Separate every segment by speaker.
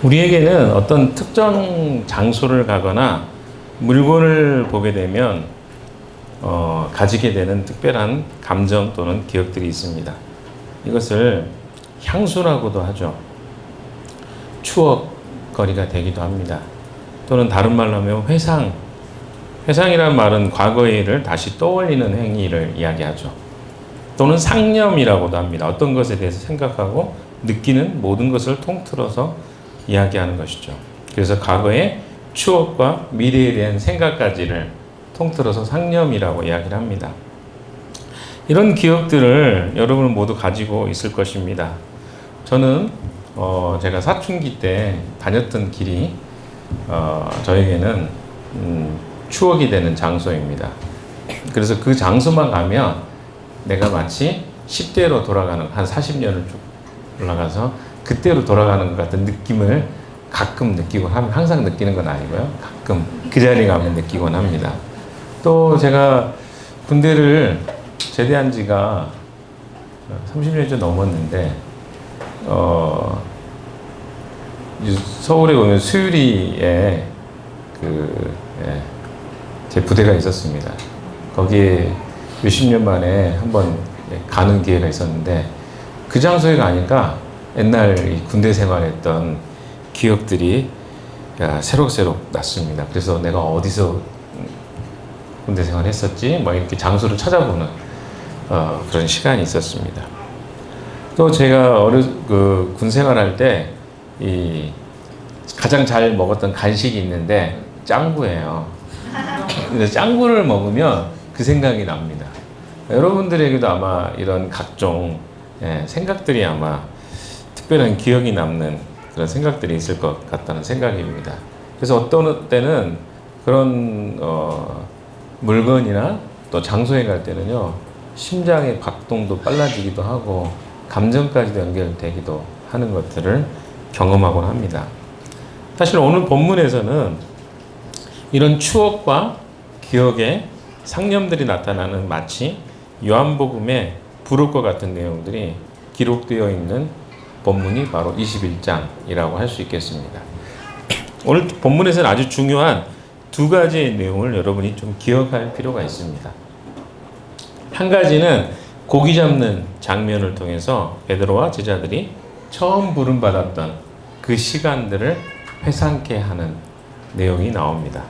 Speaker 1: 우리에게는 어떤 특정 장소를 가거나 물건을 보게 되면 가지게 되는 특별한 감정 또는 기억들이 있습니다. 이것을 향수라고도 하죠. 추억거리가 되기도 합니다. 또는 다른 말로 하면 회상이라는 말은 과거의 일을 다시 떠올리는 행위를 이야기하죠. 또는 상념이라고도 합니다. 어떤 것에 대해서 생각하고 느끼는 모든 것을 통틀어서 이야기하는 것이죠. 그래서 과거의 추억과 미래에 대한 생각까지를 통틀어서 상념이라고 이야기를 합니다. 이런 기억들을 여러분은 모두 가지고 있을 것입니다. 저는 제가 사춘기 때 다녔던 길이 저에게는 추억이 되는 장소입니다. 그래서 그 장소만 가면 내가 마치 10대로 돌아가는, 한 40년을 쭉 올라가서 그때로 돌아가는 것 같은 느낌을 가끔 느끼곤 합니다. 항상 느끼는 건 아니고요. 가끔 그 자리에 가면 느끼곤 합니다. 또 제가 군대를 제대한 지가 30년이 좀 넘었는데 서울에 오면 수유리에 제 부대가 있었습니다. 거기에 몇십 년 만에 한번 가는 기회가 있었는데 그 장소에 가니까 옛날 군대 생활했던 기억들이 새록새록 났습니다. 그래서 내가 어디서 군대 생활했었지? 뭐 이렇게 장소를 찾아보는 그런 시간이 있었습니다. 또 제가 군 생활할 때 가장 잘 먹었던 간식이 있는데 짱구예요. 근데 짱구를 먹으면 그 생각이 납니다. 여러분들에게도 아마 이런 각종 생각들이 아마 특별한 기억이 남는 그런 생각들이 있을 것 같다는 생각입니다. 그래서 어떤 때는 그런 물건이나 또 장소에 갈 때는요, 심장의 박동도 빨라지기도 하고 감정까지도 연결되기도 하는 것들을 경험하곤 합니다. 사실 오늘 본문에서는 이런 추억과 기억의 상념들이 나타나는 마치 요한복음에 부를 것 같은 내용들이 기록되어 있는 본문이 바로 21장이라고 할 수 있겠습니다. 오늘 본문에서는 아주 중요한 두 가지의 내용을 여러분이 좀 기억할 필요가 있습니다. 한 가지는 고기 잡는 장면을 통해서 베드로와 제자들이 처음 부름받았던 그 시간들을 회상케 하는 내용이 나옵니다.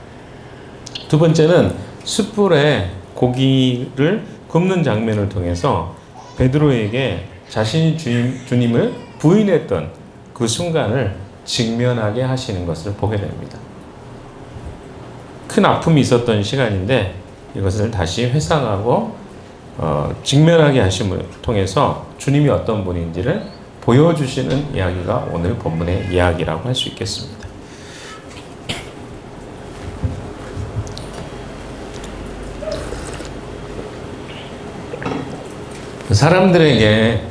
Speaker 1: 두 번째는 숯불에 고기를 굽는 장면을 통해서 베드로에게 자신이 주님을 부인했던 그 순간을 직면하게 하시는 것을 보게 됩니다. 큰 아픔이 있었던 시간인데 이것을 다시 회상하고 직면하게 하심을 통해서 주님이 어떤 분인지를 보여주시는 이야기가 오늘 본문의 이야기라고 할 수 있겠습니다. 사람들에게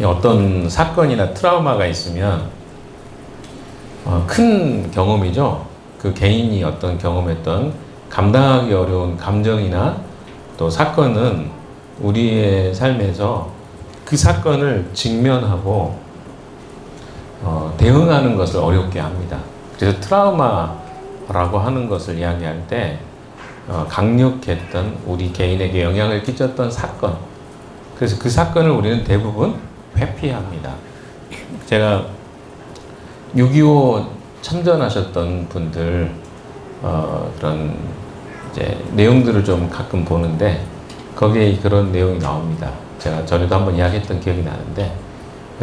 Speaker 1: 어떤 사건이나 트라우마가 있으면 큰 경험이죠. 그 개인이 어떤 경험했던 감당하기 어려운 감정이나 또 사건은 우리의 삶에서 그 사건을 직면하고 대응하는 것을 어렵게 합니다. 그래서 트라우마라고 하는 것을 이야기할 때 강력했던 우리 개인에게 영향을 끼쳤던 사건, 그래서 그 사건을 우리는 대부분 회피합니다. 제가 6.25 참전하셨던 분들 그런 이제 내용들을 좀 가끔 보는데 거기에 그런 내용이 나옵니다. 제가 전에도 한번 이야기했던 기억이 나는데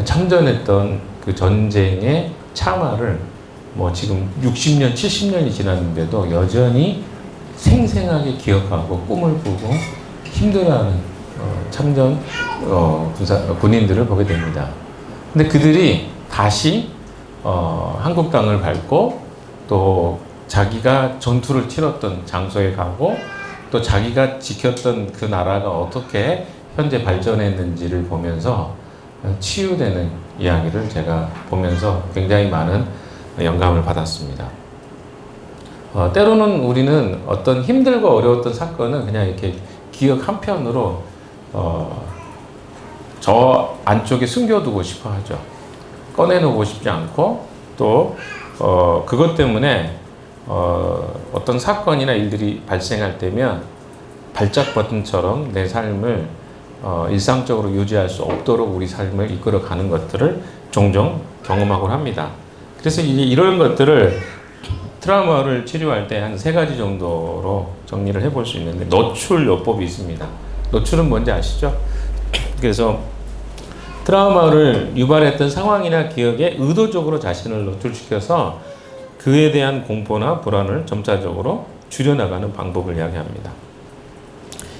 Speaker 1: 참전했던 그 전쟁의 참화를 뭐 지금 60년, 70년이 지났는데도 여전히 생생하게 기억하고 꿈을 꾸고 힘들어하는 참전 군인들을 보게 됩니다. 근데 그들이 다시 한국 땅을 밟고 또 자기가 전투를 치렀던 장소에 가고 또 자기가 지켰던 그 나라가 어떻게 현재 발전했는지를 보면서 치유되는 이야기를 제가 보면서 굉장히 많은 영감을 받았습니다. 때로는 우리는 어떤 힘들고 어려웠던 사건은 그냥 이렇게 기억 한편으로 저 안쪽에 숨겨두고 싶어 하죠. 꺼내놓고 싶지 않고 또 그것 때문에 어떤 사건이나 일들이 발생할 때면 발작 버튼처럼 내 삶을 일상적으로 유지할 수 없도록 우리 삶을 이끌어가는 것들을 종종 경험하곤 합니다. 그래서 이런 것들을 트라우마를 치료할 때 한 3가지 정도로 정리를 해볼 수 있는데, 노출요법이 있습니다. 노출은 뭔지 아시죠? 그래서 트라우마를 유발했던 상황이나 기억에 의도적으로 자신을 노출시켜서 그에 대한 공포나 불안을 점차적으로 줄여나가는 방법을 이야기합니다.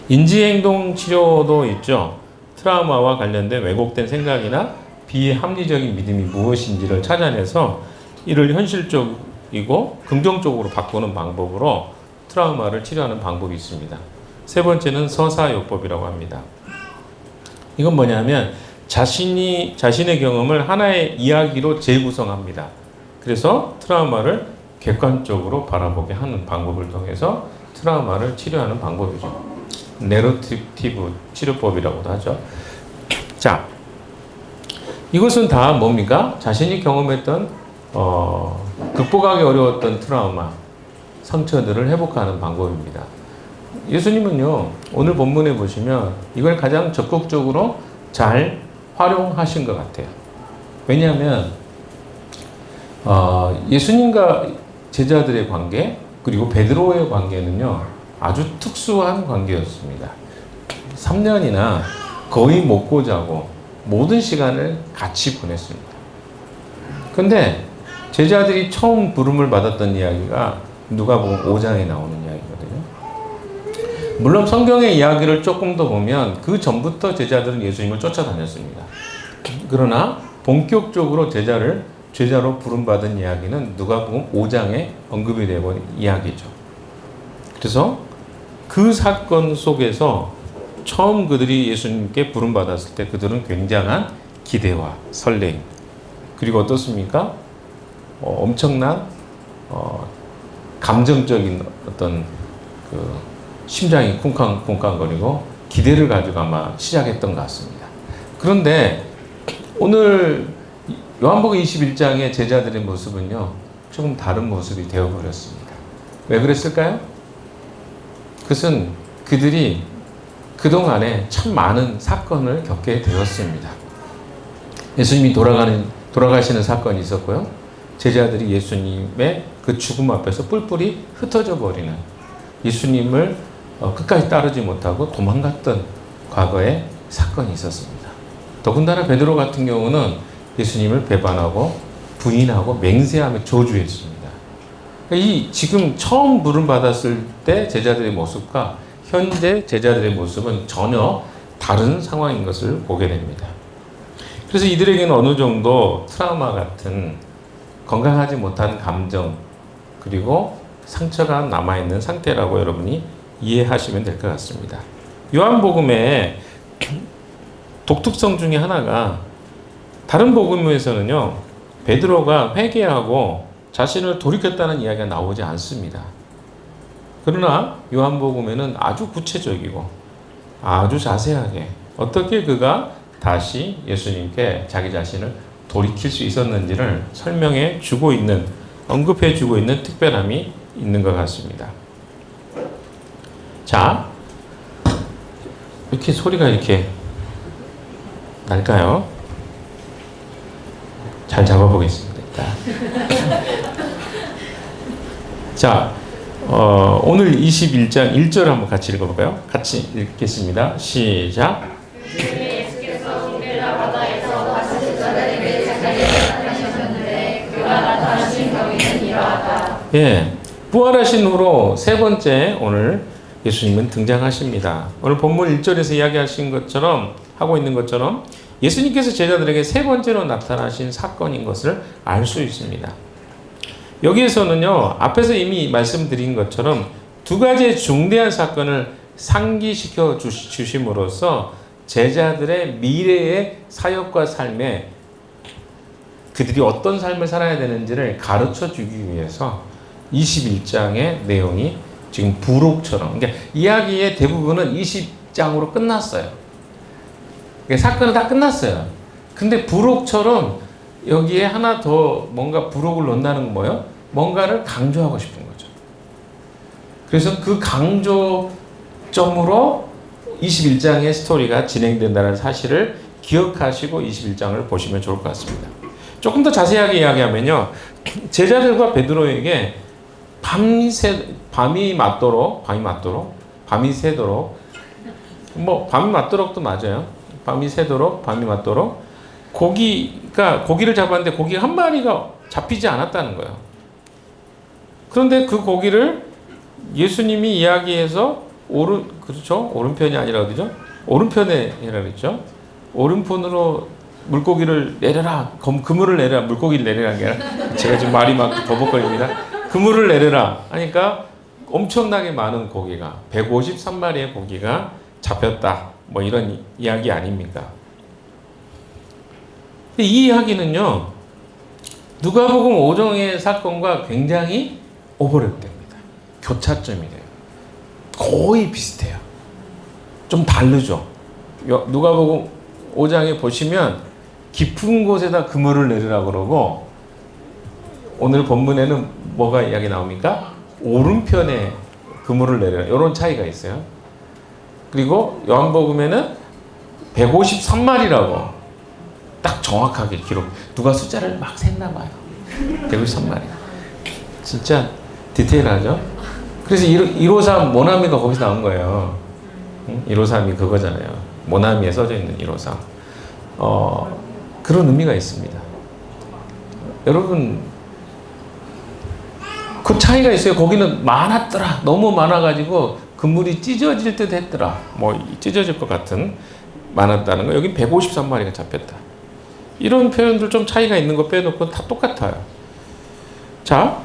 Speaker 1: 인지행동 치료도 있죠. 트라우마와 관련된 왜곡된 생각이나 비합리적인 믿음이 무엇인지를 찾아내서 이를 현실적이고 긍정적으로 바꾸는 방법으로 트라우마를 치료하는 방법이 있습니다. 3번째는 서사요법이라고 합니다. 이건 뭐냐면 자신의 경험을 하나의 이야기로 재구성합니다. 그래서 트라우마를 객관적으로 바라보게 하는 방법을 통해서 트라우마를 치료하는 방법이죠. 내러티브 치료법이라고도 하죠. 자, 이것은 다 뭡니까? 자신이 경험했던 극복하기 어려웠던 트라우마, 상처들을 회복하는 방법입니다. 예수님은요, 오늘 본문에 보시면 이걸 가장 적극적으로 잘 활용하신 것 같아요. 왜냐하면 예수님과 제자들의 관계, 그리고 베드로의 관계는요, 아주 특수한 관계였습니다. 3년이나 거의 먹고 자고 모든 시간을 같이 보냈습니다. 근데 제자들이 처음 부름을 받았던 이야기가 누가복음 5장에 나오는 이야기거든요. 물론 성경의 이야기를 조금 더 보면 그 전부터 제자들은 예수님을 쫓아다녔습니다. 그러나 본격적으로 제자로 부름받은 이야기는 누가복음 5장에 언급이 되고 이야기죠. 그래서 그 사건 속에서 처음 그들이 예수님께 부름받았을 때 그들은 굉장한 기대와 설렘, 그리고 어떻습니까? 엄청난 감정적인 어떤 그 심장이 쿵쾅쿵쾅거리고 기대를 가지고 아마 시작했던 것 같습니다. 그런데 오늘 요한복음 21장의 제자들의 모습은요, 조금 다른 모습이 되어버렸습니다. 왜 그랬을까요? 그것은 그들이 그동안에 참 많은 사건을 겪게 되었습니다. 예수님이 돌아가시는 사건이 있었고요. 제자들이 예수님의 그 죽음 앞에서 뿔뿔이 흩어져 버리는, 예수님을 끝까지 따르지 못하고 도망갔던 과거의 사건이 있었습니다. 더군다나 베드로 같은 경우는 예수님을 배반하고 부인하고 맹세하며 저주했습니다. 이 지금 처음 부름 받았을 때 제자들의 모습과 현재 제자들의 모습은 전혀 다른 상황인 것을 보게 됩니다. 그래서 이들에게는 어느 정도 트라우마 같은 건강하지 못한 감정, 그리고 상처가 남아있는 상태라고 여러분이 이해하시면 될 것 같습니다. 요한복음의 독특성 중에 하나가, 다른 복음에서는요, 베드로가 회개하고 자신을 돌이켰다는 이야기가 나오지 않습니다. 그러나 요한복음에는 아주 구체적이고 아주 자세하게 어떻게 그가 다시 예수님께 자기 자신을 돌이킬 수 있었는지를 설명해 주고 있는, 언급해 주고 있는 특별함이 있는 것 같습니다. 자, 이렇게 소리가 이렇게 날까요? 잘 잡아보겠습니다. 자, 오늘 21장 1절 한번 같이 읽어볼까요? 같이 읽겠습니다. 시작.
Speaker 2: 예수께서 갈릴리 바다에서 가시기 전에 제자들에게 나타나셨는데 그가 나타나신 경위는 이러하다.
Speaker 1: 예, 부활하신 후로 3번째 오늘 예수님은 등장하십니다. 오늘 본문 1절에서 이야기하신 것처럼, 하고 있는 것처럼 예수님께서 제자들에게 3번째로 나타나신 사건인 것을 알 수 있습니다. 여기에서는요, 앞에서 이미 말씀드린 것처럼 2가지의 중대한 사건을 상기시켜 주심으로써 제자들의 미래의 사역과 삶에 그들이 어떤 삶을 살아야 되는지를 가르쳐 주기 위해서 21장의 내용이 지금 부록처럼, 그러니까 이야기의 대부분은 20장으로 끝났어요. 그러니까 사건은 다 끝났어요. 근데 부록처럼 여기에 하나 더 뭔가 부록을 넣는다는 건 뭐예요? 뭔가를 강조하고 싶은 거죠. 그래서 그 강조점으로 21장의 스토리가 진행된다는 사실을 기억하시고 21장을 보시면 좋을 것 같습니다. 조금 더 자세하게 이야기하면요. 제자들과 베드로에게 밤이 새도록 뭐 밤이 맞도록도 맞아요. 밤이 맞도록 고기를 잡았는데 고기가 한 마리가 잡히지 않았다는 거예요. 그런데 그 고기를 예수님이 이야기해서 오른편이 아니라 어디죠? 오른편에 해라 그랬죠. 오른편으로 물고기를 내려라. 그물을 내려라. 물고기를 내려라. 게 아니라 제가 지금 말이 막 버벅거립니다. 그물을 내려라. 하니까 엄청나게 많은 고기가 153마리의 고기가 잡혔다. 뭐 이런 이야기 아닙니까? 이 이야기는요. 누가복음 5장의 사건과 굉장히 오버랩됩니다. 교차점이 돼요. 거의 비슷해요. 좀 다르죠. 누가복음 5장에 보시면 깊은 곳에다 그물을 내리라 그러고 오늘 본문에는 뭐가 이야기 나옵니까? 오른편에 그물을 내리라. 이런 차이가 있어요. 그리고 요한복음에는 153마리라고 딱 정확하게 기록. 누가 숫자를 막 셌나 봐요. 153마리. 진짜 디테일하죠? 그래서 153 모나미가 거기서 나온 거예요. 153이 그거잖아요. 모나미에 써져 있는 153. 그런 의미가 있습니다. 여러분, 그 차이가 있어요. 거기는 많았더라. 너무 많아가지고 그물이 찢어질 듯 했더라. 뭐 찢어질 것 같은 많았다는 거. 여기 153마리가 잡혔다. 이런 표현들 좀 차이가 있는 거 빼놓고 다 똑같아요. 자,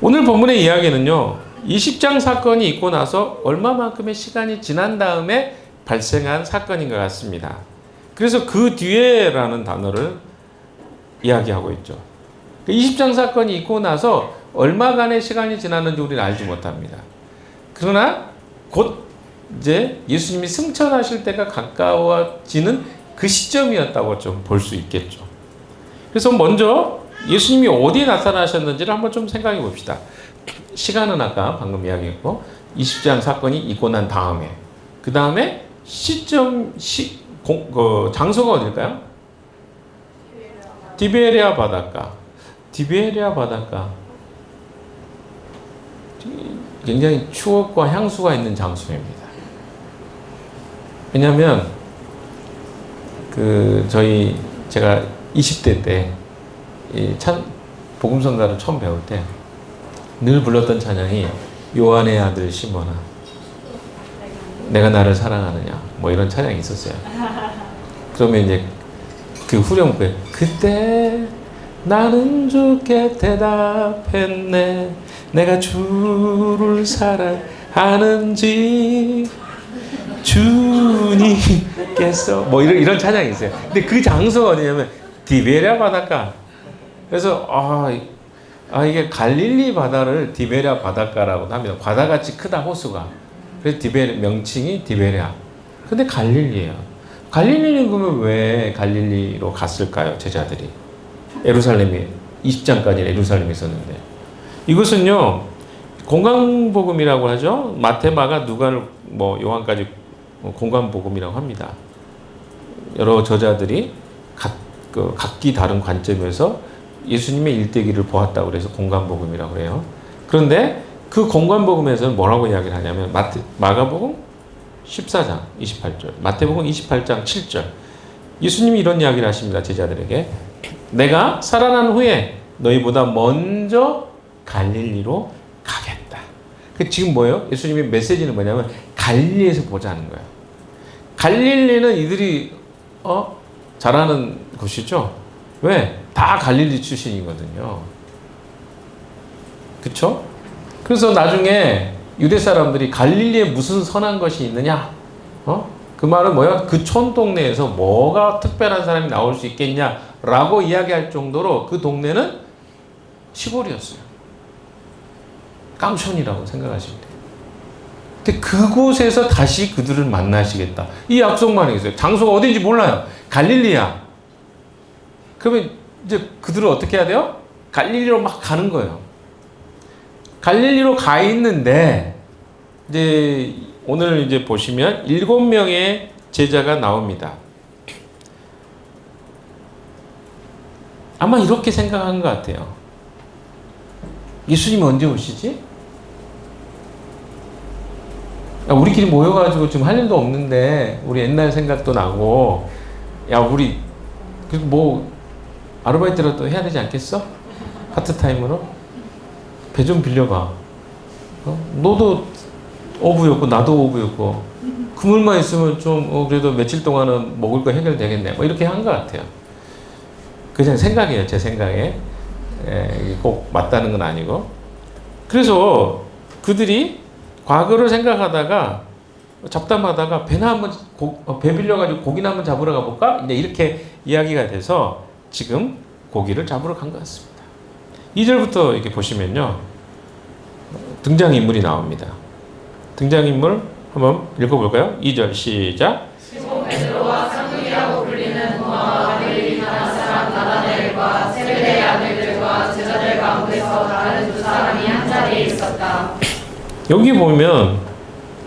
Speaker 1: 오늘 본문의 이야기는요. 20장 사건이 있고 나서 얼마만큼의 시간이 지난 다음에 발생한 사건인 것 같습니다. 그래서 그 뒤에라는 단어를 이야기하고 있죠. 20장 사건이 있고 나서 얼마간의 시간이 지났는지 우리는 알지 못합니다. 그러나 곧 이제 예수님이 승천하실 때가 가까워지는 그 시점이었다고 좀 볼 수 있겠죠. 그래서 먼저 예수님이 어디에 나타나셨는지를 한번 좀 생각해 봅시다. 시간은 아까 방금 이야기했고 20장 사건이 있고 난 다음에 그 다음에 장소가 어딜까요? 디베레아 바닷가. 굉장히 추억과 향수가 있는 장소입니다. 왜냐하면 제가 20대 때 복음성가를 처음 배울 때 늘 불렀던 찬양이 요한의 아들 시몬아 내가 나를 사랑하느냐 뭐 이런 찬양이 있었어요. 그러면 이제 그 후렴구에 그때 나는 주께 대답했네 내가 주를 사랑하는지 주님께서 뭐 이런 찬양이 있어요. 근데 그 장소가 어디냐면 디베레아 바닷가. 그래서 이게 갈릴리 바다를 디베레아 바닷가라고 합니다. 바다같이 크다 호수가. 그래서 명칭이 디베레아. 근데 갈릴리예요. 갈릴리는 그러면 왜 갈릴리로 갔을까요? 제자들이. 예루살렘이 20장까지 예루살렘에 있었는데 이것은요 공간복음이라고 하죠. 마태, 마가, 누가를 뭐 요한까지 공간복음이라고 합니다. 여러 저자들이 각기 다른 관점에서 예수님의 일대기를 보았다고 그래서 공간복음이라고 해요. 그런데 그 공간복음에서는 뭐라고 이야기를 하냐면 마가복음 14장 28절, 마태복음 28장 7절 예수님이 이런 이야기를 하십니다. 제자들에게 내가 살아난 후에 너희보다 먼저 갈릴리로 가겠다. 지금 뭐예요? 예수님의 메시지는 뭐냐면 갈릴리에서 보자는 거예요. 갈릴리는 이들이 잘하는 곳이죠. 왜? 다 갈릴리 출신이거든요. 그쵸? 그래서 나중에 유대 사람들이 갈릴리에 무슨 선한 것이 있느냐? 그 말은 뭐야? 그 촌 동네에서 뭐가 특별한 사람이 나올 수 있겠냐라고 이야기할 정도로 그 동네는 시골이었어요. 깡촌이라고 생각하시면 돼요. 근데 그곳에서 다시 그들을 만나시겠다. 이 약속만 있어요. 장소가 어딘지 몰라요. 갈릴리야. 그러면 이제 그들은 어떻게 해야 돼요? 갈릴리로 막 가는 거예요. 갈릴리로 가 있는데 이제 오늘 이제 보시면 7명의 제자가 나옵니다. 아마 이렇게 생각한 것 같아요. 예수님 언제 오시지? 야, 우리끼리 모여가지고 지금 할 일도 없는데 우리 옛날 생각도 나고 야 우리 뭐 아르바이트라도 해야 되지 않겠어? 파트타임으로? 배 좀 빌려봐. 너도 오브였고 나도 오브였고 그물만 있으면 좀 그래도 며칠 동안은 먹을 거 해결되겠네. 뭐 이렇게 한 것 같아요. 그냥 생각이에요. 제 생각에. 꼭 맞다는 건 아니고. 그래서 그들이 과거를 생각하다가 잡담하다가 배나 한번 배 빌려가지고 고기나 한번 잡으러 가볼까? 이제 이렇게 이야기가 돼서 지금 고기를 잡으러 간 것 같습니다. 2절부터 이렇게 보시면요. 등장인물이 나옵니다. 등장인물 한번 읽어볼까요? 2절 시작.
Speaker 2: 시몬 베드로와 쌍둥이라고 불리는 도마와 갈릴리 가나 사람 나다나엘과 세베대의 아들들과 제자들 가운데서 다른 두 사람이 한 자리에 있었다.
Speaker 1: 여기 보면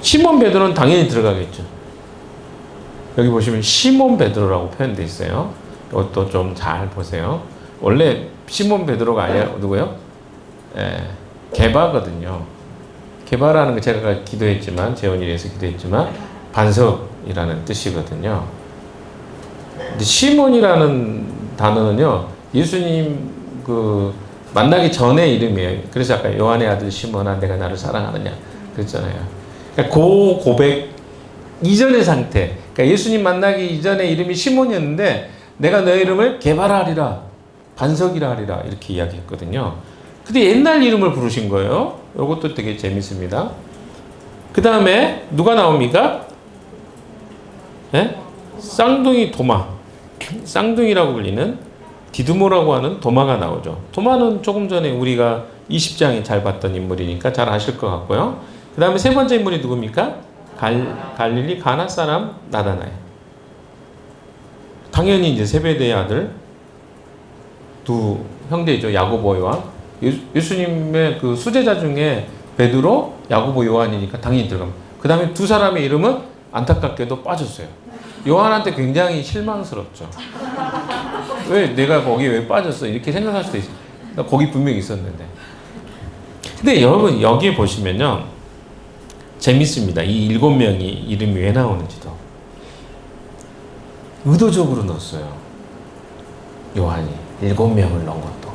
Speaker 1: 시몬 베드로는 당연히 들어가겠죠. 여기 보시면 시몬 베드로라고 표현되어 있어요. 이것도 좀 잘 보세요. 원래 시몬 베드로가 아니라 누구요? 게바거든요. 게바라는 거 제가 기도했지만 재원이를 위해서 기도했지만 반석이라는 뜻이거든요. 근데 시몬이라는 단어는요 예수님 그 만나기 전의 이름이에요. 그래서 아까 요한의 아들 시몬아 내가 나를 사랑하느냐 그랬잖아요. 그러니까 그 고백 이전의 상태. 그러니까 예수님 만나기 이전의 이름이 시몬이었는데 내가 너 이름을 게바라 하리라 반석이라 하리라 이렇게 이야기했거든요. 근데 옛날 이름을 부르신 거예요. 이것도 되게 재밌습니다. 그 다음에 누가 나옵니까? 네? 쌍둥이 도마. 쌍둥이라고 불리는 디두모라고 하는 도마가 나오죠. 도마는 조금 전에 우리가 20장에 잘 봤던 인물이니까 잘 아실 것 같고요. 그 다음에 세 번째 인물이 누굽니까? 갈릴리 가나 사람 나다나엘. 당연히 이제 세베대의 아들 두 형제죠. 야고보 요한. 예수님의 그 수제자 중에 베드로, 야고보, 요한이니까 당연히 들어갑니다. 그 다음에 두 사람의 이름은 안타깝게도 빠졌어요. 요한한테 굉장히 실망스럽죠. 왜 내가 거기에 왜 빠졌어? 이렇게 생각할 수도 있어요. 나 거기 분명히 있었는데. 근데 여러분 여기에 보시면요. 재밌습니다. 이 7명이 이름이 왜 나오는지도. 의도적으로 넣었어요. 요한이 7명을 넣은 것도.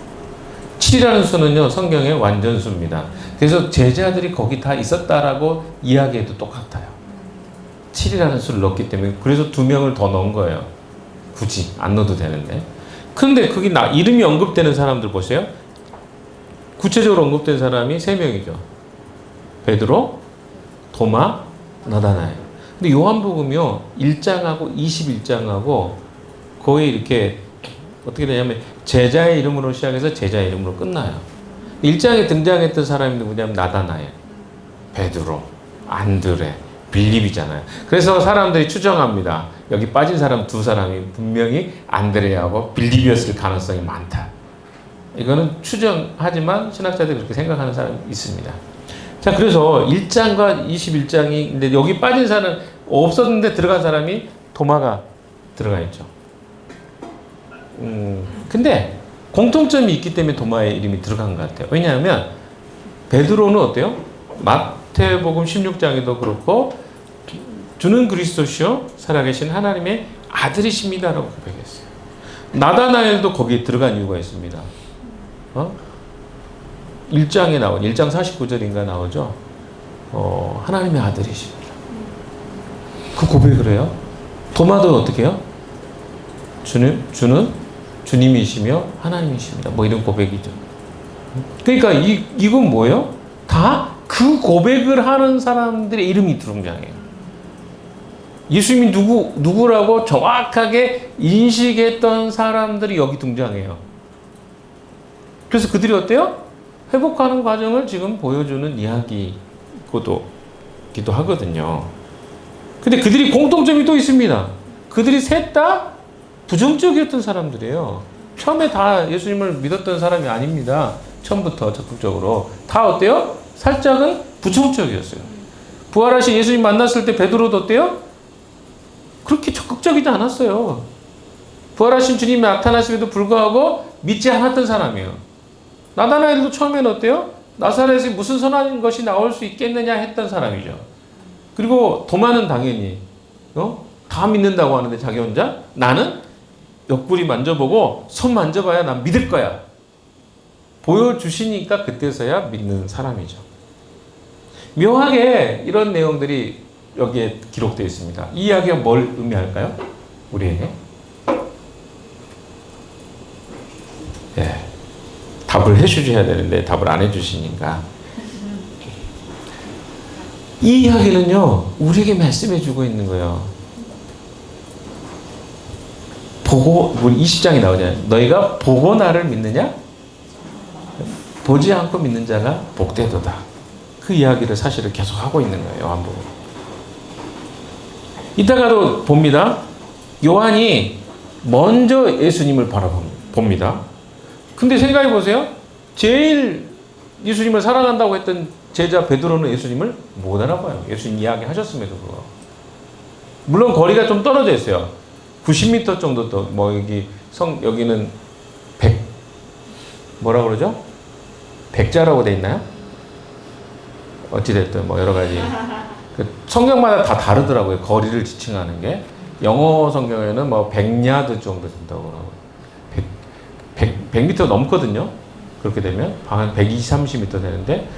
Speaker 1: 7이라는 수는요 성경의 완전수입니다. 그래서 제자들이 거기 다 있었다라고 이야기해도 똑같아요. 7이라는 수를 넣었기 때문에 그래서 2명을 더 넣은 거예요. 굳이 안 넣어도 되는데. 그런데 거기 이름이 언급되는 사람들 보세요. 구체적으로 언급된 사람이 3명이죠. 베드로, 도마, 나다나엘. 근데 요한복음이요 1장하고 21장하고 거의 이렇게 어떻게 되냐면 제자의 이름으로 시작해서 제자의 이름으로 끝나요. 1장에 등장했던 사람이 누구냐면 나다나엘, 베드로, 안드레, 빌립이잖아요. 그래서 사람들이 추정합니다. 여기 빠진 사람 2사람이 분명히 안드레하고 빌립이었을 가능성이 많다. 이거는 추정하지만 신학자들이 그렇게 생각하는 사람이 있습니다. 자, 그래서 1장과 21장이 근데 여기 빠진 사람 없었는데 들어간 사람이 도마가 들어가 있죠. 근데 공통점이 있기 때문에 도마의 이름이 들어간 것 같아요. 왜냐하면 베드로는 어때요? 마태복음 16장에도 그렇고 주는 그리스도시요 살아계신 하나님의 아들이십니다라고 고백했어요. 나다나엘도 거기에 들어간 이유가 있습니다. 1장에 나온 1장 49절인가 나오죠. 하나님의 아들이십니다. 그 고백을 해요. 도마도 어떻게 해요? 주는 주님이시며 하나님이십니다. 뭐 이런 고백이죠. 그러니까 이건 뭐예요? 다 그 고백을 하는 사람들의 이름이 등장해요. 예수님이 누구라고 정확하게 인식했던 사람들이 여기 등장해요. 그래서 그들이 어때요? 회복하는 과정을 지금 보여주는 이야기기도 하거든요. 근데 그들이 공통점이 또 있습니다. 그들이 셋 다 부정적이었던 사람들이에요. 처음에 다 예수님을 믿었던 사람이 아닙니다. 처음부터 적극적으로. 다 어때요? 살짝은 부정적이었어요. 부활하신 예수님 만났을 때 베드로도 어때요? 그렇게 적극적이지 않았어요. 부활하신 주님이 나타나심에도 불구하고 믿지 않았던 사람이에요. 나다나엘도 처음에는 어때요? 나사렛에 무슨 선한 것이 나올 수 있겠느냐 했던 사람이죠. 그리고 도마는 당연히 다 믿는다고 하는데 자기 혼자 나는 옆구리 만져보고 손 만져봐야 난 믿을 거야. 보여주시니까 그때서야 믿는 사람이죠. 묘하게 이런 내용들이 여기에 기록되어 있습니다. 이 이야기가 뭘 의미할까요? 우리에게? 예, 답을 해주셔야 되는데 답을 안 해주시니까. 이 이야기는요, 우리에게 말씀해주고 있는 거예요. 보고, 우리 20장이 나오잖아요. 너희가 보고 나를 믿느냐? 보지 않고 믿는 자가 복되도다. 그 이야기를 사실을 계속 하고 있는 거예요. 요한복음. 이따가도 봅니다. 요한이 먼저 예수님을 바라봅니다. 근데 생각해 보세요. 제일 예수님을 사랑한다고 했던 제자 베드로는 예수님을 못 알아봐요. 예수님 이야기 하셨음에도 불구하고. 물론 거리가 좀 떨어져 있어요. 90m 정도 더, 여기는 100, 뭐라 그러죠? 백자라고 돼 있나요? 어찌됐든 여러 가지. 성경마다 다 다르더라고요. 거리를 지칭하는 게. 영어 성경에는 100야드 정도 된다고 하고요. 100m 넘거든요. 그렇게 되면 한 120, 30m 되는데,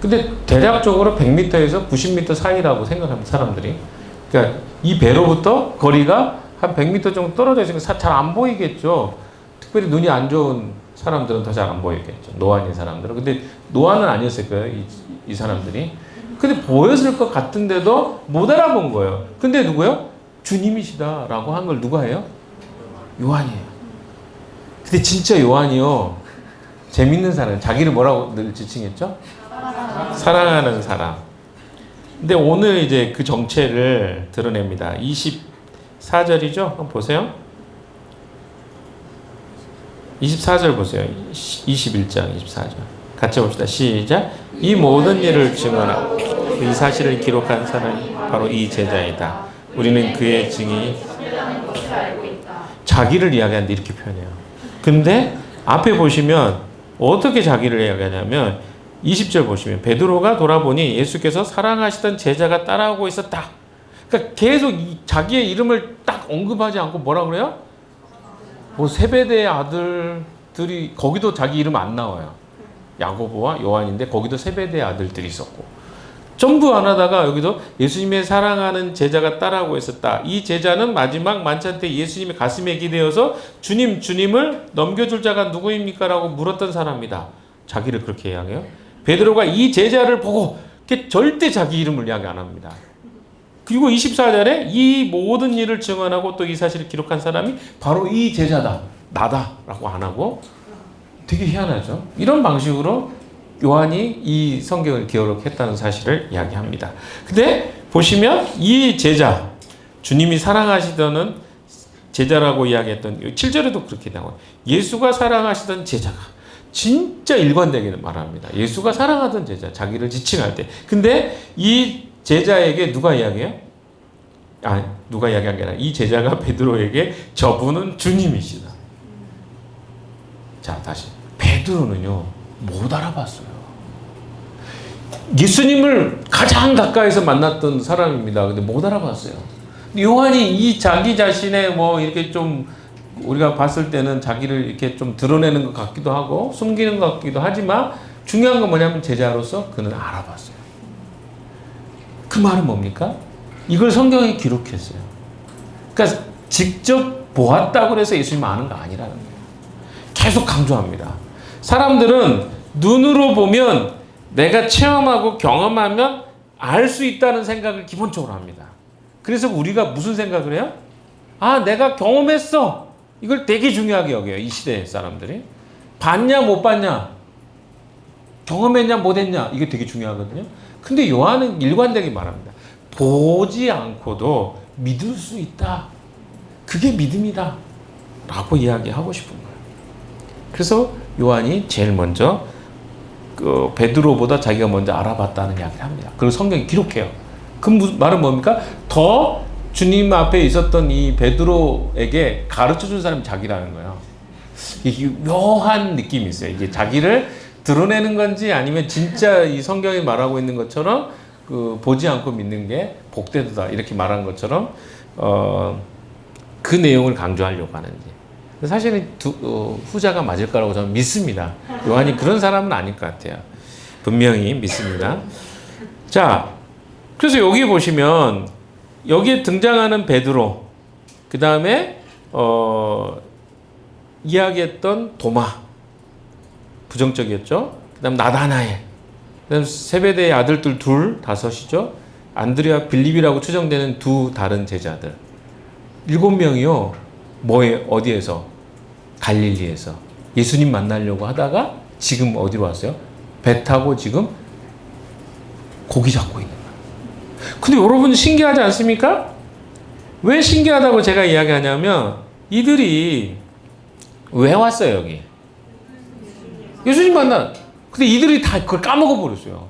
Speaker 1: 근데 대략적으로 100m에서 90m 사이라고 생각합니다. 사람들이. 그러니까 이 배로부터 거리가 한 100m 정도 떨어져 있으니까 잘 안 보이겠죠. 특별히 눈이 안 좋은 사람들은 더 잘 안 보이겠죠. 노안인 사람들은. 근데 노안은 아니었을 거예요. 이 사람들이. 근데 보였을 것 같은데도 못 알아본 거예요. 근데 누구요? 주님이시다라고 한 걸 누가 해요? 요한이에요. 근데 진짜 요한이요. 재밌는 사람. 자기를 뭐라고 늘 지칭했죠? 사랑하는 사람. 근데 오늘 이제 그 정체를 드러냅니다. 24절이죠? 한번 보세요. 24절 보세요. 21장 24절. 같이 봅시다. 시작. 이 모든 일을 증언하고 이 사실을 기록한 사람이 바로 이 제자이다. 우리는 그의 증인이 자기를 이야기하는데 이렇게 표현해요. 근데 앞에 보시면 어떻게 자기를 이야기하냐면 20절 보시면 베드로가 돌아보니 예수께서 사랑하시던 제자가 따라오고 있었다. 그러니까 계속 자기의 이름을 딱 언급하지 않고 뭐라 그래요? 세베대의 아들들이 거기도 자기 이름 안 나와요. 야고보와 요한인데 거기도 세베대의 아들들이 있었고 전부 안 하다가 여기도 예수님의 사랑하는 제자가 따라오고 있었다. 이 제자는 마지막 만찬 때 예수님의 가슴에 기대어서 주님을 넘겨줄 자가 누구입니까? 라고 물었던 사람이다. 자기를 그렇게 이야기해요. 베드로가 이 제자를 보고 절대 자기 이름을 이야기 안 합니다. 그리고 24절에 이 모든 일을 증언하고 또 이 사실을 기록한 사람이 바로 이 제자다. 나다. 라고 안 하고 되게 희한하죠. 이런 방식으로 요한이 이 성경을 기록했다는 사실을 이야기합니다. 근데 보시면 이 제자, 주님이 사랑하시던 제자라고 이야기했던 7절에도 그렇게 나와요. 예수가 사랑하시던 제자가 진짜 일관되게 말합니다. 예수가 사랑하던 제자, 자기를 지칭할 때. 근데 이 제자에게 누가 이야기해요? 누가 이야기한 게 아니라 이 제자가 베드로에게 저분은 주님이시다. 자, 다시. 베드로는요, 못 알아봤어요. 예수님을 가장 가까이서 만났던 사람입니다. 근데 못 알아봤어요. 요한이 이 자기 자신의 이렇게 좀 우리가 봤을 때는 자기를 이렇게 좀 드러내는 것 같기도 하고 숨기는 것 같기도 하지만 중요한 건 뭐냐면 제자로서 그는 알아봤어요. 그 말은 뭡니까? 이걸 성경에 기록했어요. 그러니까 직접 보았다고 해서 예수님 아는 거 아니라는 거예요. 계속 강조합니다. 사람들은 눈으로 보면 내가 체험하고 경험하면 알 수 있다는 생각을 기본적으로 합니다. 그래서 우리가 무슨 생각을 해요? 내가 경험했어. 이걸 되게 중요하게 여겨요. 이 시대의 사람들이. 봤냐 못 봤냐, 경험했냐 못했냐, 이게 되게 중요하거든요. 근데 요한은 일관되게 말합니다. 보지 않고도 믿을 수 있다. 그게 믿음이다. 라고 이야기하고 싶은 거예요. 그래서 요한이 제일 먼저 그 베드로보다 자기가 먼저 알아봤다는 이야기를 합니다. 그리고 성경이 기록해요. 그 말은 뭡니까? 더 주님 앞에 있었던 이 베드로에게 가르쳐준 사람이 자기라는 거예요. 이게 묘한 느낌이 있어요. 이게 자기를 드러내는 건지 아니면 진짜 이 성경이 말하고 있는 것처럼 그 보지 않고 믿는 게 복되다 이렇게 말한 것처럼 그 내용을 강조하려고 하는지. 사실은 후자가 맞을 거라고 저는 믿습니다. 요한이 그런 사람은 아닐 것 같아요. 분명히 믿습니다. 자, 그래서 여기 보시면 여기에 등장하는 베드로, 그 다음에 이야기했던 도마, 부정적이었죠. 그 다음 나다나엘, 그 다음 세베대의 아들들 둘, 다섯이죠. 안드레와 빌립이라고 추정되는 두 다른 제자들. 7명이요. 뭐에 어디에서? 갈릴리에서 예수님 만나려고 하다가 지금 어디로 왔어요? 배 타고 지금 고기 잡고 있는 거예요. 근데 여러분 신기하지 않습니까? 왜 신기하다고 제가 이야기하냐면 이들이 왜 왔어요 여기? 예수님 만나. 근데 이들이 다 그걸 까먹어 버렸어요.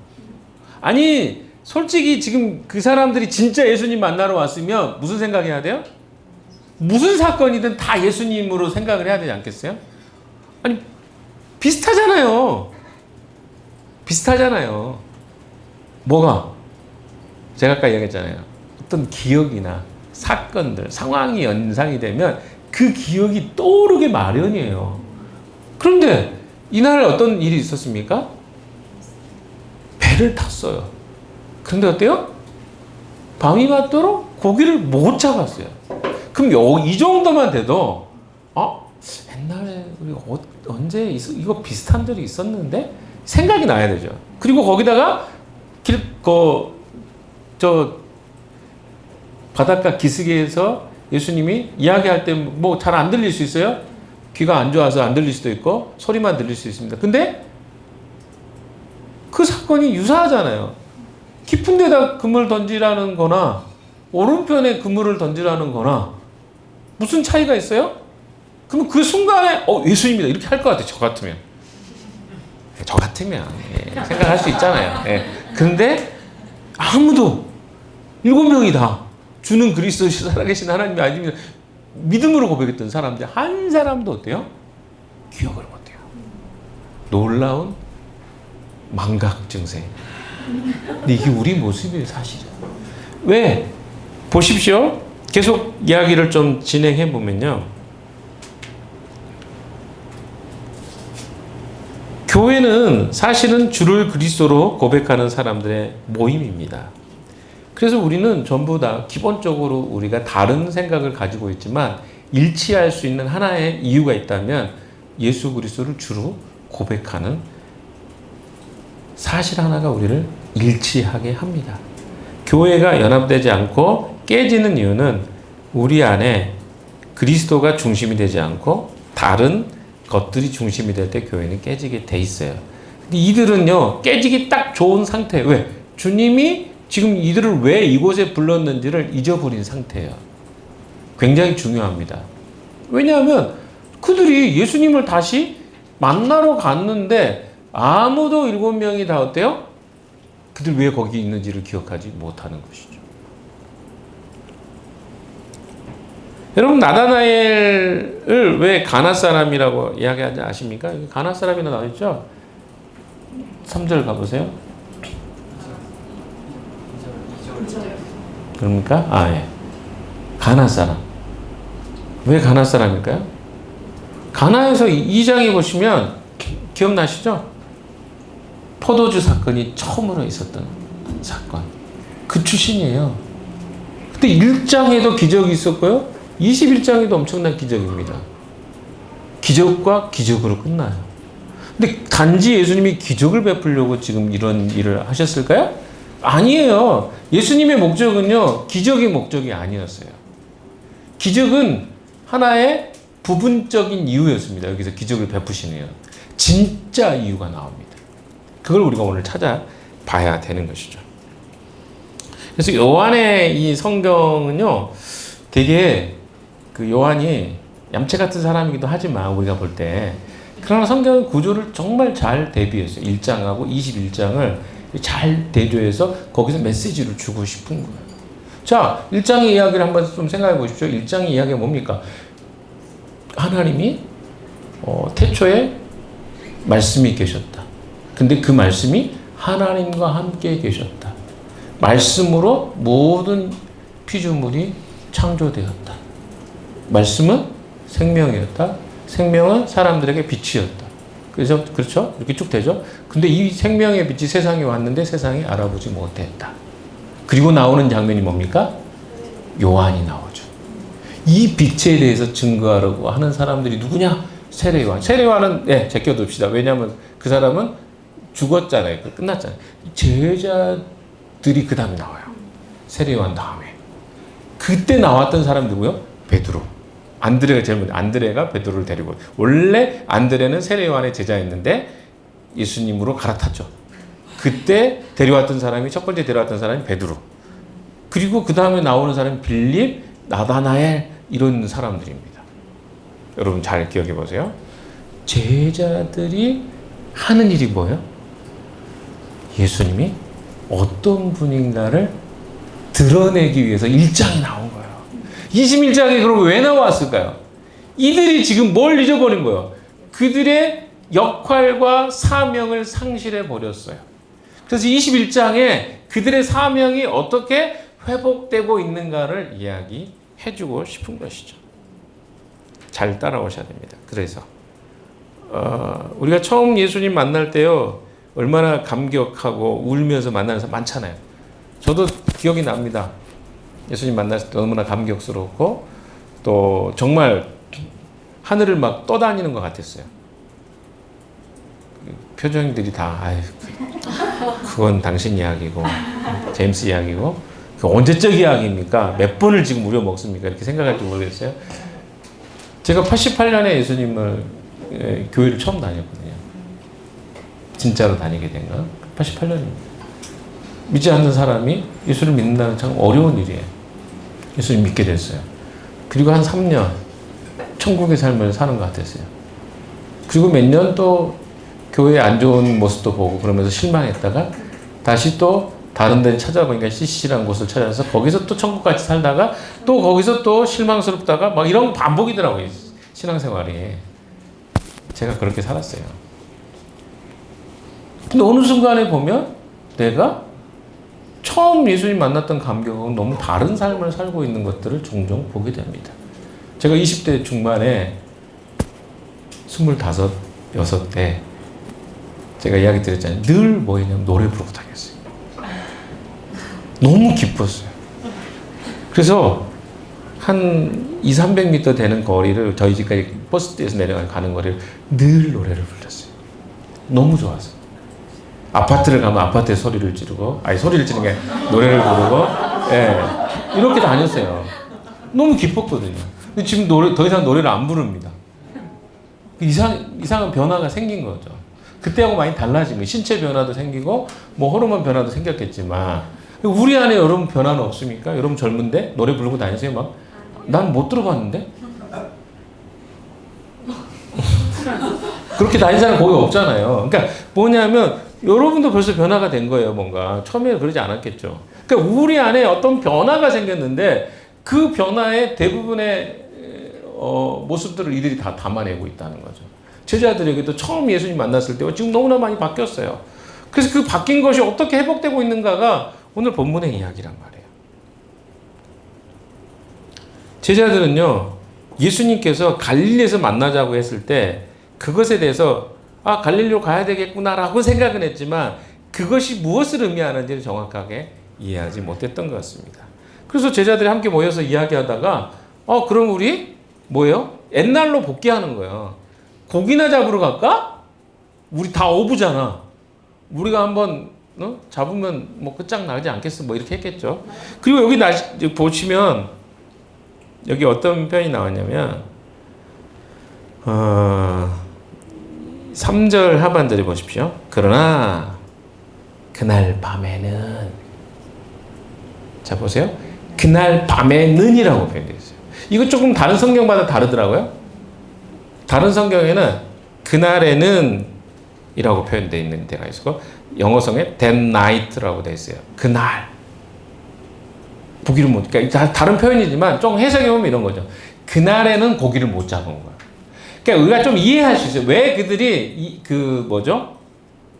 Speaker 1: 아니 솔직히 지금 그 사람들이 진짜 예수님 만나러 왔으면 무슨 생각해야 돼요? 무슨 사건이든 다 예수님으로 생각을 해야 되지 않겠어요? 아니 비슷하잖아요. 비슷하잖아요. 뭐가? 제가 아까 이야기했잖아요. 어떤 기억이나 사건들, 상황이 연상이 되면 그 기억이 떠오르게 마련이에요. 그런데 이날 어떤 일이 있었습니까? 배를 탔어요. 그런데 어때요? 밤이 맞도록 고기를 못 잡았어요. 그럼 이 정도만 돼도 옛날에 우리 언제 이거 비슷한 일이 있었는데 생각이 나야 되죠. 그리고 거기다가 바닷가 기슭에서 예수님이 이야기할 때 뭐 잘 안 들릴 수 있어요? 귀가 안 좋아서 안 들릴 수도 있고 소리만 들릴 수 있습니다. 근데 그 사건이 유사하잖아요. 깊은 데다 그물 던지라는 거나 오른편에 그물을 던지라는 거나 무슨 차이가 있어요? 그럼 그 순간에 예수님이다 이렇게 할 것 같아요. 저 같으면 생각할 수 있잖아요. 그런데 아무도 7명이 다 주는 그리스도 살아계신 하나님이 아닙니다. 믿음으로 고백했던 사람들 한 사람도 어때요? 기억을 못해요. 놀라운 망각 증세. 근데 이게 우리 모습이에요 사실은. 왜? 보십시오. 계속 이야기를 좀 진행해 보면요. 교회는 사실은 주를 그리스도로 고백하는 사람들의 모임입니다. 그래서 우리는 전부 다 기본적으로 우리가 다른 생각을 가지고 있지만 일치할 수 있는 하나의 이유가 있다면 예수 그리스도를 주로 고백하는 사실 하나가 우리를 일치하게 합니다. 교회가 연합되지 않고 깨지는 이유는 우리 안에 그리스도가 중심이 되지 않고 다른 것들이 중심이 될 때 교회는 깨지게 돼 있어요. 근데 이들은요 깨지기 딱 좋은 상태. 왜? 주님이 지금 이들을 왜 이곳에 불렀는지를 잊어버린 상태예요. 굉장히 중요합니다. 왜냐하면 그들이 예수님을 다시 만나러 갔는데 아무도 7명이 다 어때요? 그들 왜 거기 있는지를 기억하지 못하는 것이죠. 여러분 나다나엘을 왜 가나 사람이라고 이야기하지 아십니까? 가나 사람이나 나와있죠? 3절 가보세요. 그럽니까? 예. 가나 사람. 왜 가나 사람일까요? 가나에서 2장에 보시면 기억나시죠? 포도주 사건이 처음으로 있었던 사건. 그 출신이에요. 근데 1장에도 기적이 있었고요. 21장에도 엄청난 기적입니다. 기적과 기적으로 끝나요. 근데 단지 예수님이 기적을 베풀려고 지금 이런 일을 하셨을까요? 아니에요. 예수님의 목적은요, 기적의 목적이 아니었어요. 기적은 하나의 부분적인 이유였습니다. 여기서 기적을 베푸시네요. 진짜 이유가 나옵니다. 그걸 우리가 오늘 찾아봐야 되는 것이죠. 그래서 요한의 이 성경은요, 되게 그 요한이 얌체 같은 사람이기도 하지만 우리가 볼 때 그러나 성경의 구조를 정말 잘 대비했어요. 1장하고 21장을 잘 대조해서 거기서 메시지를 주고 싶은 거예요. 자, 1장의 이야기를 한번 좀 생각해 보십시오. 1장의 이야기가 뭡니까? 하나님이 태초에 말씀이 계셨다. 근데 그 말씀이 하나님과 함께 계셨다. 말씀으로 모든 피조물이 창조되었다. 말씀은 생명이었다. 생명은 사람들에게 빛이었다. 그래서 그렇죠? 이렇게 쭉 되죠. 근데 이 생명의 빛이 세상에 왔는데 세상이 알아보지 못했다. 그리고 나오는 장면이 뭡니까? 요한이 나오죠. 이 빛에 대해서 증거하려고 하는 사람들이 누구냐? 세례요한. 세례요한은 제껴둡시다. 왜냐하면 그 사람은 죽었잖아요. 끝났잖아요. 제자들이 그 다음에 나와요. 세례요한 다음에. 그때 나왔던 사람 누구요? 베드로. 안드레가 제일 먼저. 안드레가 베드로를 데리고. 원래 안드레는 세례요한의 제자였는데 예수님으로 갈아탔죠. 그때 데려왔던 사람이 첫 번째 데려왔던 사람이 베드로. 그리고 그 다음에 나오는 사람이 빌립, 나다나엘 이런 사람들입니다. 여러분 잘 기억해 보세요. 제자들이 하는 일이 뭐예요? 예수님이 어떤 분인가를 드러내기 위해서 1장이 나온 거예요. 21장이 그럼 왜 나왔을까요? 이들이 지금 뭘 잊어버린 거예요? 그들의 역할과 사명을 상실해 버렸어요. 그래서 21장에 그들의 사명이 어떻게 회복되고 있는가를 이야기해주고 싶은 것이죠. 잘 따라오셔야 됩니다. 그래서 우리가 처음 예수님 만날 때요 얼마나 감격하고 울면서 만나는 사람 많잖아요. 저도 기억이 납니다. 예수님 만났을 때 너무나 감격스럽고 또 정말 하늘을 막 떠다니는 것 같았어요. 표정들이 다 아유 그건 당신 이야기고 제임스 이야기고 그 언제적 이야기입니까? 몇 번을 지금 우려먹습니까? 이렇게 생각할지 모르겠어요. 제가 88년에 예수님을 교회를 처음 다녔거든요. 진짜로 다니게 된 건 88년입니다. 믿지 않는 사람이 예수를 믿는다는 참 어려운 일이에요. 예수님 믿게 됐어요. 그리고 한 3년 천국의 삶을 사는 것 같았어요. 그리고 몇 년 또 교회의 안 좋은 모습도 보고 그러면서 실망했다가 다시 또 다른 데 찾아보니까 CCC라는 곳을 찾아서 거기서 또 천국같이 살다가 또 거기서 또 실망스럽다가 막 이런 반복이더라고요. 신앙생활이. 제가 그렇게 살았어요. 근데 어느 순간에 보면 내가 처음 예수님 만났던 감격하고 너무 다른 삶을 살고 있는 것들을 종종 보게 됩니다. 제가 20대 중반에 25, 6때 제가 이야기 드렸잖아요. 늘 뭐 했냐면 노래 부르고 다녔어요. 너무 기뻤어요. 그래서 한 200-300m 되는 거리를 저희 집까지 버스에서 내려가는 거리를 늘 노래를 불렀어요. 너무 좋았어요. 아파트를 가면 아파트에 소리를 지르고 소리를 지르는 게 노래를 부르고 이렇게 다녔어요. 너무 기뻤거든요. 근데 지금 더 이상 노래를 안 부릅니다. 이상한 변화가 생긴 거죠. 그때하고 많이 달라진 거예요. 신체 변화도 생기고 뭐 호르몬 변화도 생겼겠지만 우리 안에 여러분 변화는 없습니까? 여러분 젊은데 노래 부르고 다니세요 막? 난 못 들어봤는데? 그렇게 다니는 사람 거의 없잖아요. 그러니까 뭐냐면 여러분도 벌써 변화가 된 거예요. 뭔가 처음에는 그러지 않았겠죠. 그러니까 우리 안에 어떤 변화가 생겼는데 그 변화의 대부분의 모습들을 이들이 다 담아내고 있다는 거죠. 제자들에게도 처음 예수님 만났을 때와 지금 너무나 많이 바뀌었어요. 그래서 그 바뀐 것이 어떻게 회복되고 있는가가 오늘 본문의 이야기란 말이에요. 제자들은요, 예수님께서 갈릴리에서 만나자고 했을 때 그것에 대해서 갈릴리로 가야 되겠구나라고 생각은 했지만 그것이 무엇을 의미하는지를 정확하게 이해하지 못했던 것 같습니다. 그래서 제자들이 함께 모여서 이야기하다가 그럼 우리 뭐예요? 옛날로 복귀하는 거예요. 고기나 잡으러 갈까? 우리 다 어부잖아. 우리가 한번 잡으면 뭐 끝장나지 않겠어? 뭐 이렇게 했겠죠. 그리고 여기 보시면 여기 어떤 표현이 나왔냐면 3절 하반절에 보십시오. 그러나 그날 밤에는 자 보세요. 그날 밤에는이라고 표현되어 있어요. 이거 조금 다른 성경마다 다르더라고요. 다른 성경에는 그날에는 이라고 표현되어 있는 데가 있고 영어성에 that night라고 되어 있어요. 그날. 고기를 못, 그러니까 다른 표현이지만 좀 해석해보면 이런 거죠. 그날에는 고기를 못 잡은 거야. 그러니까 우리가 좀 이해할 수 있어요. 왜 그들이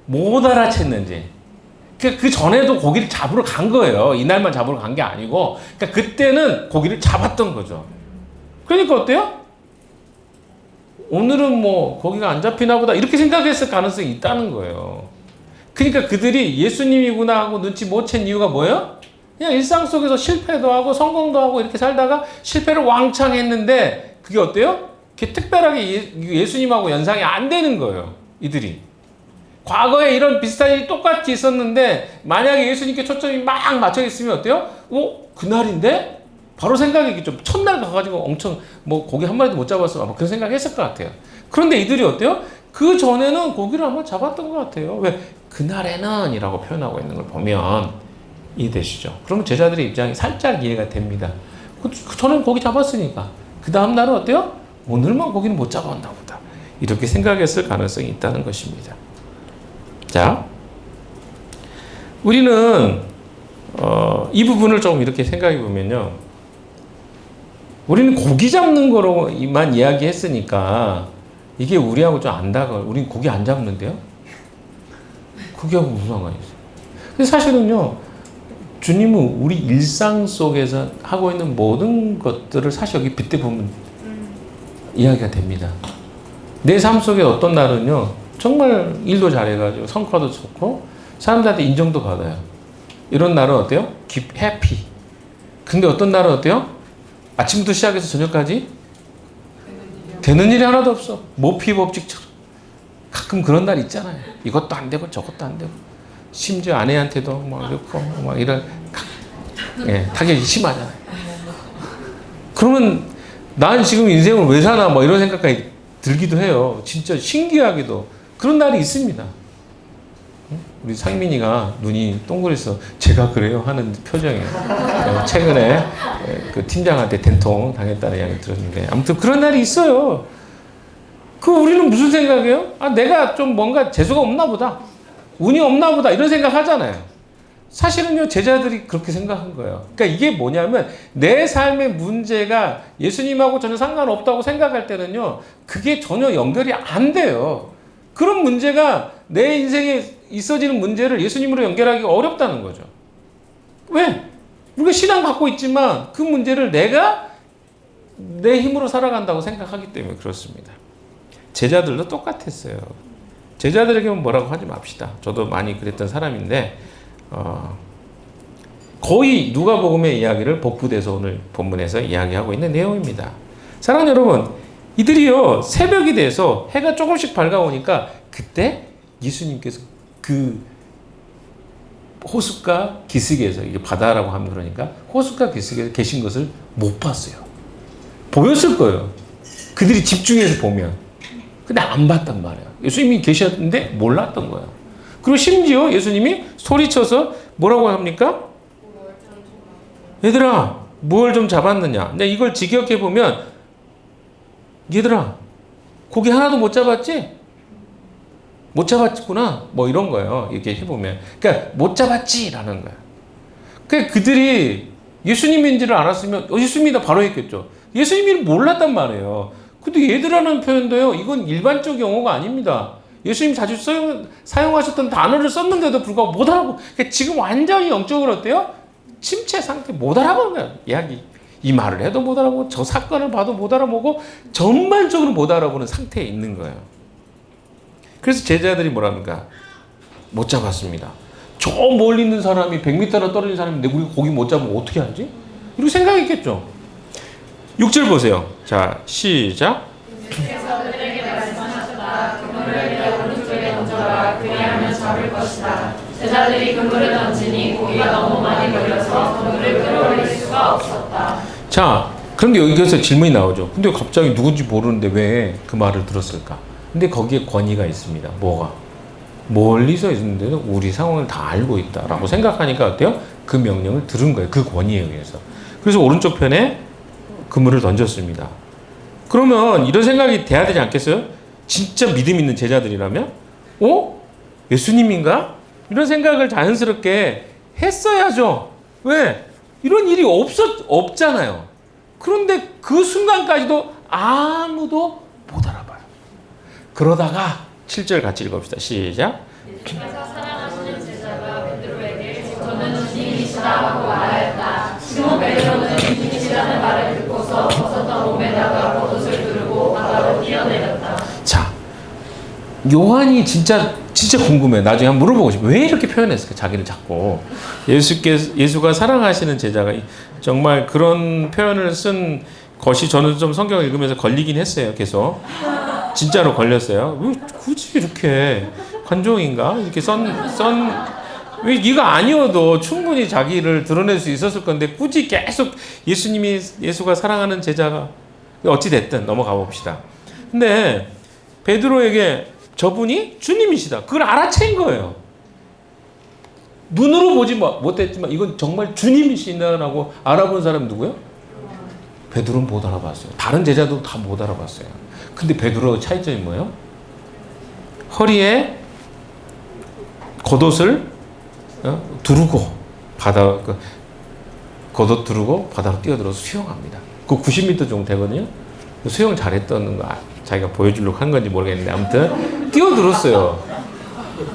Speaker 1: 못 알아챘는지. 그 전에도 고기를 잡으러 간 거예요. 이날만 잡으러 간 게 아니고. 그러니까 그때는 고기를 잡았던 거죠. 그러니까 어때요? 오늘은 뭐 고기가 안 잡히나 보다 이렇게 생각했을 가능성이 있다는 거예요. 그러니까 그들이 예수님이구나 하고 눈치 못 챈 이유가 뭐예요? 그냥 일상 속에서 실패도 하고 성공도 하고 이렇게 살다가 실패를 왕창 했는데 그게 어때요? 그게 특별하게 예수님하고 연상이 안 되는 거예요. 이들이. 과거에 이런 비슷한 일이 똑같이 있었는데 만약에 예수님께 초점이 막 맞춰 있으면 어때요? 그날인데? 바로 생각이겠죠. 첫날 가가지고 엄청 뭐 고기 한 마리도 못 잡았어. 아마 그런 생각 했을 것 같아요. 그런데 이들이 어때요? 그 전에는 고기를 한번 잡았던 것 같아요. 왜? 그날에는 이라고 표현하고 있는 걸 보면 이해되시죠? 그러면 제자들의 입장이 살짝 이해가 됩니다. 그 전에는 고기 잡았으니까. 그 다음 날은 어때요? 오늘만 고기는 못 잡았나 보다. 이렇게 생각했을 가능성이 있다는 것입니다. 자, 우리는 이 부분을 좀 이렇게 생각해 보면요. 우리는 고기 잡는 거로만 이야기했으니까 이게 우리하고 좀 안 다가. 우리는 고기 안 잡는데요? 고기하고 무슨 상관이 있어요? 근데 사실은요. 주님은 우리 일상 속에서 하고 있는 모든 것들을 사실 여기 빗대 보면 이야기가 됩니다. 내 삶 속에 어떤 날은요. 정말 일도 잘해가지고 성과도 좋고 사람들한테 인정도 받아요. 이런 날은 어때요? 해피. 근데 어떤 날은 어때요? 아침부터 시작해서 저녁까지 되는 일이 하나도 없어. 모피법칙처럼. 가끔 그런 날 있잖아요. 이것도 안 되고 저것도 안 되고 심지어 아내한테도 막 이렇고 막 이런 타격이 심하잖아요. 그러면 난 지금 인생을 왜 사나 뭐 이런 생각까지 들기도 해요. 진짜 신기하게도 그런 날이 있습니다. 우리 상민이가 눈이 동그래서 제가 그래요 하는 표정이에요. 최근에 그 팀장한테 된통 당했다는 이야기 들었는데 아무튼 그런 날이 있어요. 우리는 무슨 생각이에요? 내가 좀 뭔가 재수가 없나 보다. 운이 없나 보다. 이런 생각 하잖아요. 사실은요, 제자들이 그렇게 생각한 거예요. 그러니까 이게 뭐냐면 내 삶의 문제가 예수님하고 전혀 상관없다고 생각할 때는요, 그게 전혀 연결이 안 돼요. 그런 문제가 내 인생에 있어지는 문제를 예수님으로 연결하기가 어렵다는 거죠. 왜? 우리가 신앙 갖고 있지만 그 문제를 내가 내 힘으로 살아간다고 생각하기 때문에 그렇습니다. 제자들도 똑같았어요. 제자들에게는 뭐라고 하지 맙시다. 저도 많이 그랬던 사람인데 거의 누가복음의 이야기를 복부돼서 오늘 본문에서 이야기하고 있는 내용입니다. 사랑하는 여러분, 이들이요 새벽이 돼서 해가 조금씩 밝아오니까 그때 예수님께서 그 호숫가 기슭에서, 이게 바다라고 하면 그러니까 호숫가 기슭에서 계신 것을 못 봤어요. 보였을 거예요. 그들이 집중해서 보면. 근데 안 봤단 말이에요. 예수님이 계셨는데 몰랐던 거예요. 그리고 심지어 예수님이 소리쳐서 뭐라고 합니까? 얘들아, 뭘 좀 잡았느냐? 근데 이걸 직역해 보면, 얘들아, 고기 하나도 못 잡았지? 못 잡았구나. 뭐 이런 거예요. 이렇게 해보면. 그러니까 못 잡았지라는 거예요. 그러니까 그들이 예수님인지를 알았으면 예수님이다 바로 했겠죠. 예수님을 몰랐단 말이에요. 근데 얘들아는 표현도요, 이건 일반적 용어가 아닙니다. 예수님 자주 사용하셨던 단어를 썼는데도 불구하고 못 알아보고, 그러니까 지금 완전히 영적으로 어때요? 침체 상태, 못 알아보는 거예요. 이야기. 이 말을 해도 못 알아보고, 저 사건을 봐도 못 알아보고, 전반적으로 못 알아보는 상태에 있는 거예요. 그래서 제자들이 뭐랍니까? 못 잡았습니다. 저 멀리 있는 사람이 100m나 떨어진 사람인데 우리 고기 못 잡으면 어떻게 하지? 이렇게 생각했겠죠. 6절 보세요. 자, 시작.
Speaker 2: 주께서 그들에게 말씀하셨다. 그물을 오른쪽에 던져라. 그리하면 잡을 것이다. 제자들이 그물을 던지니 고기가 너무 많이 걸려서 그물을 끌어올릴 수가 없었다.
Speaker 1: 자, 그런데 여기서 질문이 나오죠. 근데 갑자기 누군지 모르는데 왜 그 말을 들었을까? 근데 거기에 권위가 있습니다. 뭐가? 멀리서 있는데도 우리 상황을 다 알고 있다라고 생각하니까 어때요? 그 명령을 들은 거예요. 그 권위에 의해서. 그래서 오른쪽 편에 그물을 던졌습니다. 그러면 이런 생각이 돼야 되지 않겠어요? 진짜 믿음 있는 제자들이라면 예수님인가? 이런 생각을 자연스럽게 했어야죠. 왜? 이런 일이 없잖아요. 그런데 그 순간까지도 아무도 못 알아봐요. 그러다가 7절 같이 읽어봅시다. 시작.
Speaker 2: 예수께서 사랑하시는 제자가 베드로에게 저는 주님이시다고 말하였다. 시몬 베드로는 주님이시라는 말을 듣고서 벗었던 몸에다가 겉옷을 두르고 바다로 뛰어내렸다.
Speaker 1: 자, 요한이 진짜 궁금해. 나중에 한번 물어보고 싶어. 왜 이렇게 표현했을까? 자기를 자꾸. 예수가 사랑하시는 제자가 정말 그런 표현을 쓴 것이 저는 좀 성경을 읽으면서 걸리긴 했어요. 계속. 진짜로 걸렸어요. 왜 굳이 이렇게 관종인가? 이렇게 왜 네가 아니어도 충분히 자기를 드러낼 수 있었을 건데 굳이 계속 예수가 사랑하는 제자가 어찌 됐든 넘어가 봅시다. 근데 베드로에게 저분이 주님이시다. 그걸 알아챈 거예요. 눈으로 보지 못했지만 이건 정말 주님이시다라고 알아본 사람 누구요? 베드로는 못 알아봤어요. 다른 제자도 다 못 알아봤어요. 근데 베드로 차이점이 뭐예요? 허리에 겉옷을 두르고 겉옷 두르고 바다로 뛰어들어서 수영합니다. 그 90m 정도 되거든요. 수영 잘했던 거 자기가 보여주려고 한 건지 모르겠는데 아무튼 뛰어들었어요.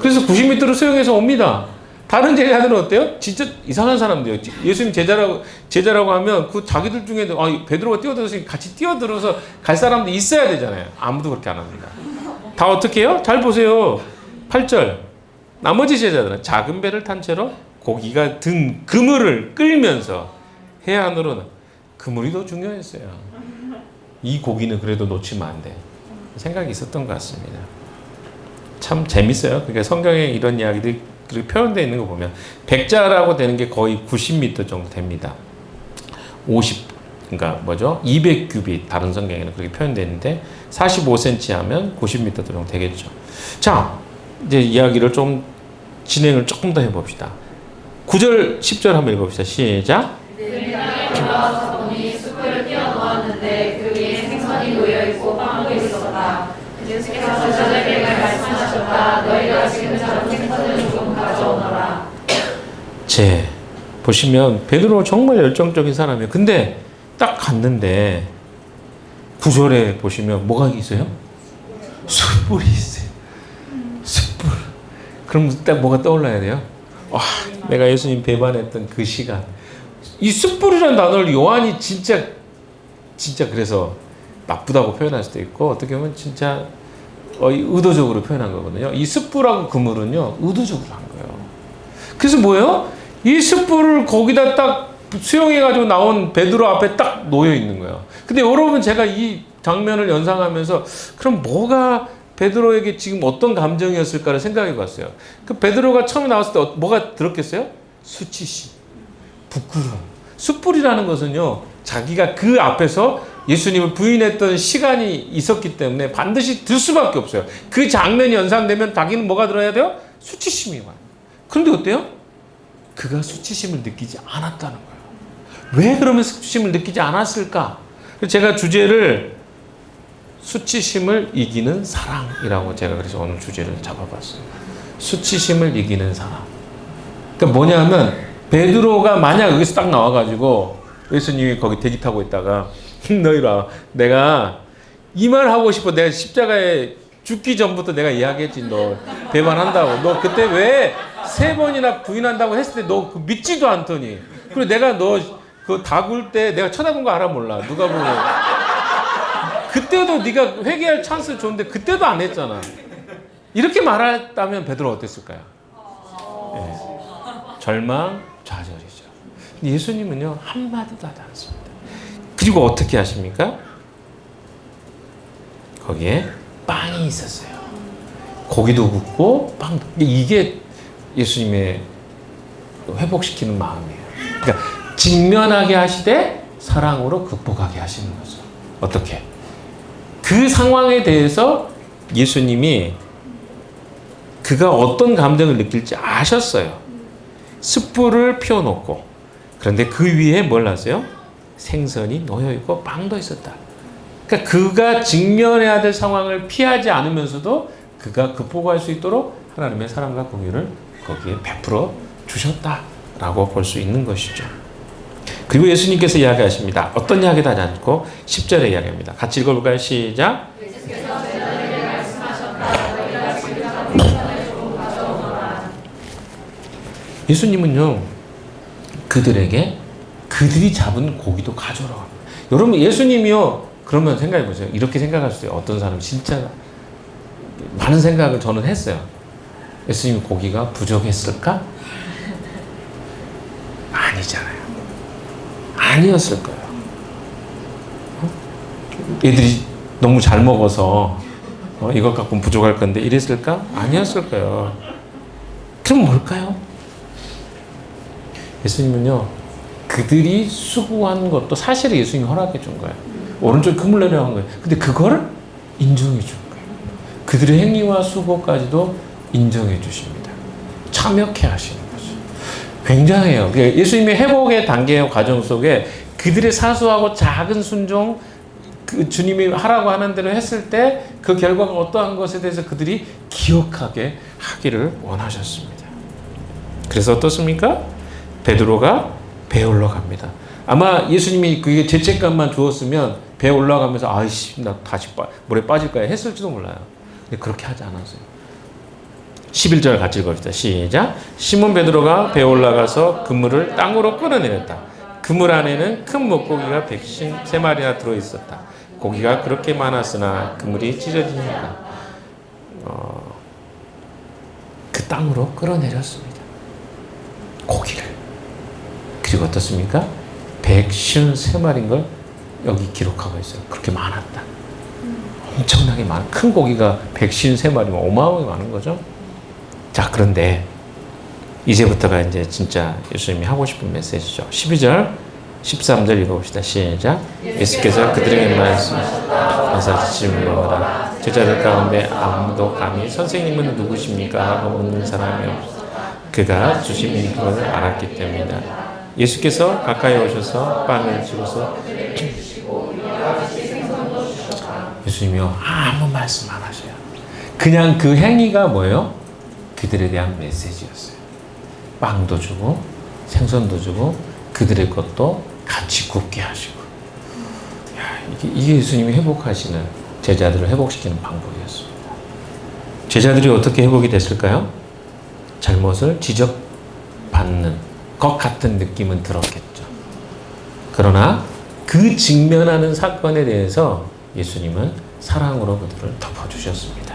Speaker 1: 그래서 90m를 수영해서 옵니다. 다른 제자들은 어때요? 진짜 이상한 사람들이에요. 예수님 제자라고 하면 그 자기들 중에도 베드로가 뛰어들었으니 같이 뛰어들어서 갈 사람도 있어야 되잖아요. 아무도 그렇게 안 합니다. 다 어떻게 해요? 잘 보세요. 8절. 나머지 제자들은 작은 배를 탄 채로 고기가 든 그물을 끌면서 해안으로는 그물이 더 중요했어요. 이 고기는 그래도 놓치면 안 돼. 생각이 있었던 것 같습니다. 참 재밌어요. 그러니까 성경에 이런 이야기들이 표현되어 있는 거 보면 백자라고 되는 게 거의 90m 정도 됩니다. 그러니까 200규빗 다른 성경에는 그렇게 표현되어 있는데 45cm 하면 90m 정도 되겠죠. 자, 이제 이야기를 좀 진행을 조금 더 해봅시다. 9절, 10절 한번 읽어봅시다. 시작.
Speaker 2: 그들이 땅에 올라와서 보니 숯불을 띄워놓았는데 그 위에 생선이 놓여있고 빵도 있었다. 예수께서 제자들에게 말씀하셨다. 너희가 지금 잡은 생선을 좀 가져오너라.
Speaker 1: 보시면 베드로 정말 열정적인 사람이에요. 근데 딱 갔는데 9절에 보시면 뭐가 있어요? 숯불이 있어요. 숯불. 그럼 딱 뭐가 떠올라야 돼요? 내가 예수님 배반했던 그 시간. 이 숯불이라는 단어를 요한이 진짜 그래서 나쁘다고 표현할 수도 있고 어떻게 보면 진짜 의도적으로 표현한 거거든요. 이 숯불하고 그물은요 의도적으로 한 거예요. 그래서 뭐예요? 이 숯불을 거기다 딱 수영해가지고 나온 베드로 앞에 딱 놓여 있는 거예요. 근데 여러분 제가 이 장면을 연상하면서 그럼 뭐가 베드로에게 지금 어떤 감정이었을까를 생각해 봤어요. 그 베드로가 처음에 나왔을 때 뭐가 들었겠어요? 수치심, 부끄러움. 숯불이라는 것은요 자기가 그 앞에서 예수님을 부인했던 시간이 있었기 때문에 반드시 들 수밖에 없어요. 그 장면이 연상되면 자기는 뭐가 들어야 돼요? 수치심이 와요. 그런데 어때요? 그가 수치심을 느끼지 않았다는 거예요. 왜 그러면 수치심을 느끼지 않았을까? 제가 주제를 수치심을 이기는 사랑이라고 제가 그래서 오늘 주제를 잡아봤어요. 수치심을 이기는 사랑. 그러니까 뭐냐면 베드로가 만약 여기서 딱 나와가지고 예수님이 거기 대기 타고 있다가 너희라 내가 이 말 하고 싶어. 내가 십자가에 죽기 전부터 내가 이야기했지. 너 배반한다고. 너 그때 왜 3번이나 부인한다고 했을 때 너 믿지도 않더니. 그리고 내가 너 그 다 굴 때 내가 쳐다본 거 알아 몰라. 누가 보면. 그때도 네가 회개할 찬스 줬는데 그때도 안 했잖아. 이렇게 말했다면 베드로 어땠을까요? 네. 절망, 좌절이죠. 근데 예수님은요 한마디도 하지 않습니다. 그리고 어떻게 하십니까? 거기에 빵이 있었어요. 고기도 굽고 빵도. 이게 예수님의 회복시키는 마음이에요. 그러니까 직면하게 하시되 사랑으로 극복하게 하시는 거죠. 어떻게? 그 상황에 대해서 예수님이 그가 어떤 감정을 느낄지 아셨어요. 숯불을 피워놓고 그런데 그 위에 뭘 하세요? 생선이 놓여있고 빵도 있었다. 그러니까 그가 직면해야 될 상황을 피하지 않으면서도 그가 극복할 수 있도록 하나님의 사랑과 공유를 거기에 베풀어 주셨다라고 볼 수 있는 것이죠. 그리고 예수님께서 이야기하십니다. 어떤 이야기도 하지 않고 10절에 이야기합니다. 같이 읽어볼까요? 시작. 예수님은요, 그들에게 그들이 잡은 고기도 가져오라고 합니다. 여러분, 예수님이요, 그러면 생각해 보세요. 이렇게 생각할 수 있어요. 어떤 사람 진짜 많은 생각을 저는 했어요. 예수님 고기가 부족했을까? 아니잖아요. 아니었을 거예요. 애들이 너무 잘 먹어서 이것 갖고는 부족할 건데 이랬을까? 아니었을 거예요. 그럼 뭘까요? 예수님은요, 그들이 수고한 것도 사실은 예수님이 허락해 준 거예요. 오른쪽에 금을 내려간 거예요. 근데 그거를 인정해 준 거예요. 그들의 행위와 수고까지도 인정해 주십니다. 참여케 하시는 거죠. 굉장해요. 예수님의 회복의 단계의 과정 속에 그들의 사소하고 작은 순종, 그 주님이 하라고 하는 대로 했을 때 그 결과가 어떠한 것에 대해서 그들이 기억하게 하기를 원하셨습니다. 그래서 어떻습니까? 베드로가 배에 올라갑니다. 아마 예수님이 그게 죄책감만 주었으면 배에 올라가면서 아이씨 나 다시 물에 빠질까 했을지도 몰라요. 근데 그렇게 하지 않았어요. 11절 같이 읽읍시다. 시작. 시몬 베드로가 배에 올라가서 그물을 땅으로 끌어내렸다. 그물 안에는 큰 물고기가 153마리나 들어있었다. 고기가 그렇게 많았으나 그물이 찢어지니까 그 땅으로 끌어내렸습니다. 고기를. 그리고 어떻습니까? 153마리인 걸 여기 기록하고 있어요. 그렇게 많았다. 엄청나게 많은 큰 고기가 153마리면 어마어마하게 많은 거죠. 자, 그런데 이제부터가 이제 진짜 예수님이 하고 싶은 메시지죠. 12절, 13절 읽어봅시다. 시작. 예수께서 그들에게 말씀하사 질문하라. 제자들 가운데 아무도 감히 선생님은 누구십니까? 하고 묻는 사람이 없어. 그가 주신 것을 알았기 때문이다. 예수께서 가까이 오셔서 빵을 집어서 예수님이요, 아무 말씀 안 하셔요. 그냥 그 행위가 뭐예요? 그들에 대한 메시지였어요. 빵도 주고 생선도 주고 그들의 것도 같이 굽게 하시고. 야, 이게 예수님이 회복하시는, 제자들을 회복시키는 방법이었습니다. 제자들이 어떻게 회복이 됐을까요? 잘못을 지적받는 것 같은 느낌은 들었겠죠. 그러나 그 직면하는 사건에 대해서 예수님은 사랑으로 그들을 덮어주셨습니다.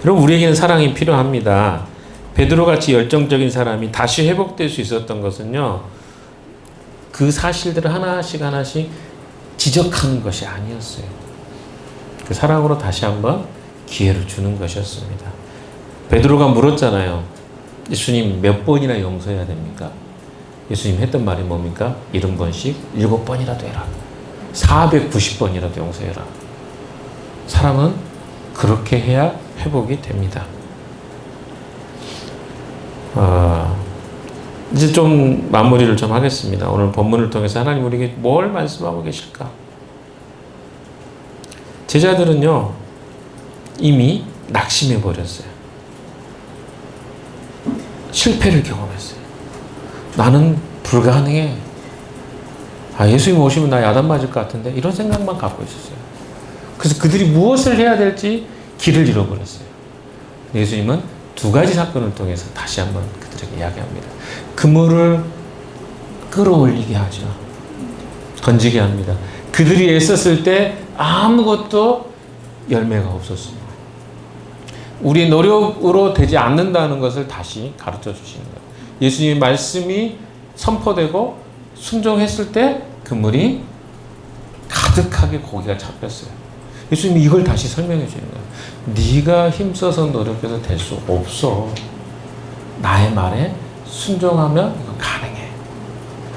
Speaker 1: 여러분, 우리에게는 사랑이 필요합니다. 베드로같이 열정적인 사람이 다시 회복될 수 있었던 것은요, 그 사실들을 하나씩 하나씩 지적하는 것이 아니었어요. 그 사랑으로 다시 한번 기회를 주는 것이었습니다. 베드로가 물었잖아요. 예수님 몇 번이나 용서해야 됩니까? 예수님 했던 말이 뭡니까? 70번씩 7번이라도 해라. 490번이라도 용서해라. 사람은 그렇게 해야 회복이 됩니다. 이제 좀 마무리를 좀 하겠습니다. 오늘 본문을 통해서 하나님 우리에게 뭘 말씀하고 계실까? 제자들은요, 이미 낙심해 버렸어요. 실패를 경험했어요. 나는 불가능해. 예수님 오시면 나 야단 맞을 것 같은데, 이런 생각만 갖고 있었어요. 그래서 그들이 무엇을 해야 될지 길을 잃어버렸어요. 예수님은 두 가지 사건을 통해서 다시 한번 그들에게 이야기합니다. 그물을 끌어올리게 하죠. 던지게 합니다. 그들이 애썼을 때 아무것도 열매가 없었습니다. 우리 노력으로 되지 않는다는 것을 다시 가르쳐 주시는 거예요. 예수님의 말씀이 선포되고 순종했을 때 그물이 가득하게 고기가 잡혔어요. 예수님이 이걸 다시 설명해 주는 거예요. 네가 힘써서 노력해서 될 수 없어. 나의 말에 순종하면 이건 가능해.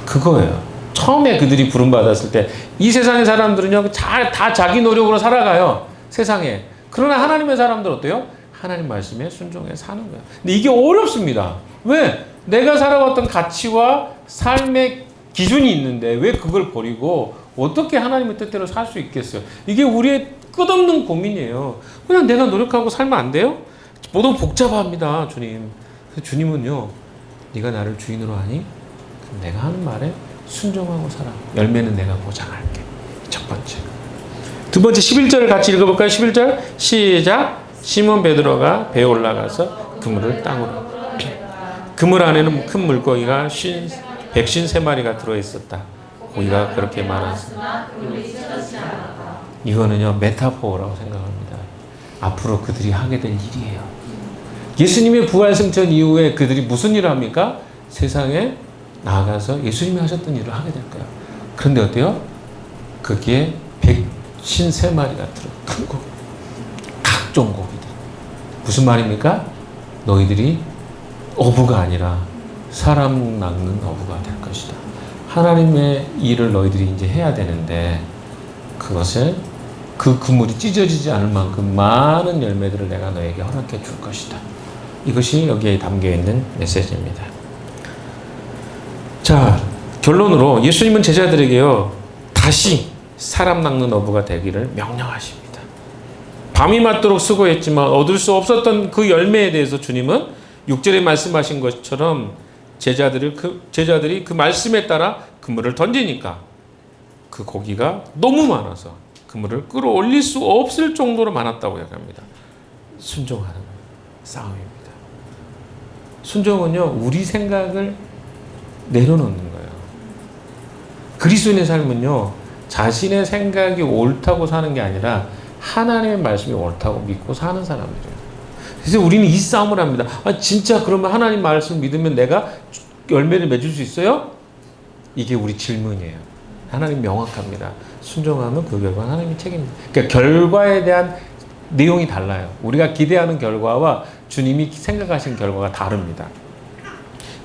Speaker 1: 그거예요. 처음에 그들이 부름받았을 때 이 세상의 사람들은요, 다 자기 노력으로 살아가요. 세상에. 그러나 하나님의 사람들 어때요? 하나님 말씀에 순종해 사는 거예요. 근데 이게 어렵습니다. 왜? 내가 살아왔던 가치와 삶의 기준이 있는데 왜 그걸 버리고 어떻게 하나님의 뜻대로 살 수 있겠어요? 이게 우리의 끝없는 고민이에요. 그냥 내가 노력하고 살면 안 돼요? 모두 복잡합니다, 주님. 그래서 주님은요, 네가 나를 주인으로 하니 그럼 내가 하는 말에 순종하고 살아. 열매는 내가 보장할게. 첫 번째. 두 번째 11절을 같이 읽어볼까요? 11절 시작. 시몬 베드로가 배에 올라가서 그물을 땅으로. 그물 안에는 큰 물고기가 153마리가 들어있었다. 고기가 그렇게 많았으나 이거는요 메타포라고 생각합니다. 앞으로 그들이 하게 될 일이에요. 예수님의 부활 승천 이후에 그들이 무슨 일을 합니까? 세상에 나아가서 예수님이 하셨던 일을 하게 될 거예요. 그런데 어때요? 거기에 153마리가 들어. 큰 고기. 각종 고기들. 무슨 말입니까? 너희들이 어부가 아니라 사람 낚는 어부가 될 것이다. 하나님의 일을 너희들이 이제 해야 되는데 그것을 그 그물이 찢어지지 않을 만큼 많은 열매들을 내가 너에게 허락해 줄 것이다. 이것이 여기에 담겨 있는 메시지입니다. 자, 결론으로 예수님은 제자들에게요 다시 사람 낚는 어부가 되기를 명령하십니다. 밤이 맞도록 수고했지만 얻을 수 없었던 그 열매에 대해서 주님은 6절에 말씀하신 것처럼 제자들이 그 말씀에 따라 그물을 던지니까 그 고기가 너무 많아서 그물을 끌어올릴 수 없을 정도로 많았다고 얘기합니다. 순종하는 싸움입니다. 순종은요 우리 생각을 내려놓는 거예요. 그리스도인의 삶은요 자신의 생각이 옳다고 사는 게 아니라 하나님의 말씀이 옳다고 믿고 사는 사람들이에요. 그래서 우리는 이 싸움을 합니다. 아, 진짜 그러면 하나님 말씀 믿으면 내가 열매를 맺을 수 있어요? 이게 우리 질문이에요. 하나님 명확합니다. 순종하면 그 결과는 하나님이 책임입니다. 그러니까 결과에 대한 내용이 달라요. 우리가 기대하는 결과와 주님이 생각하신 결과가 다릅니다.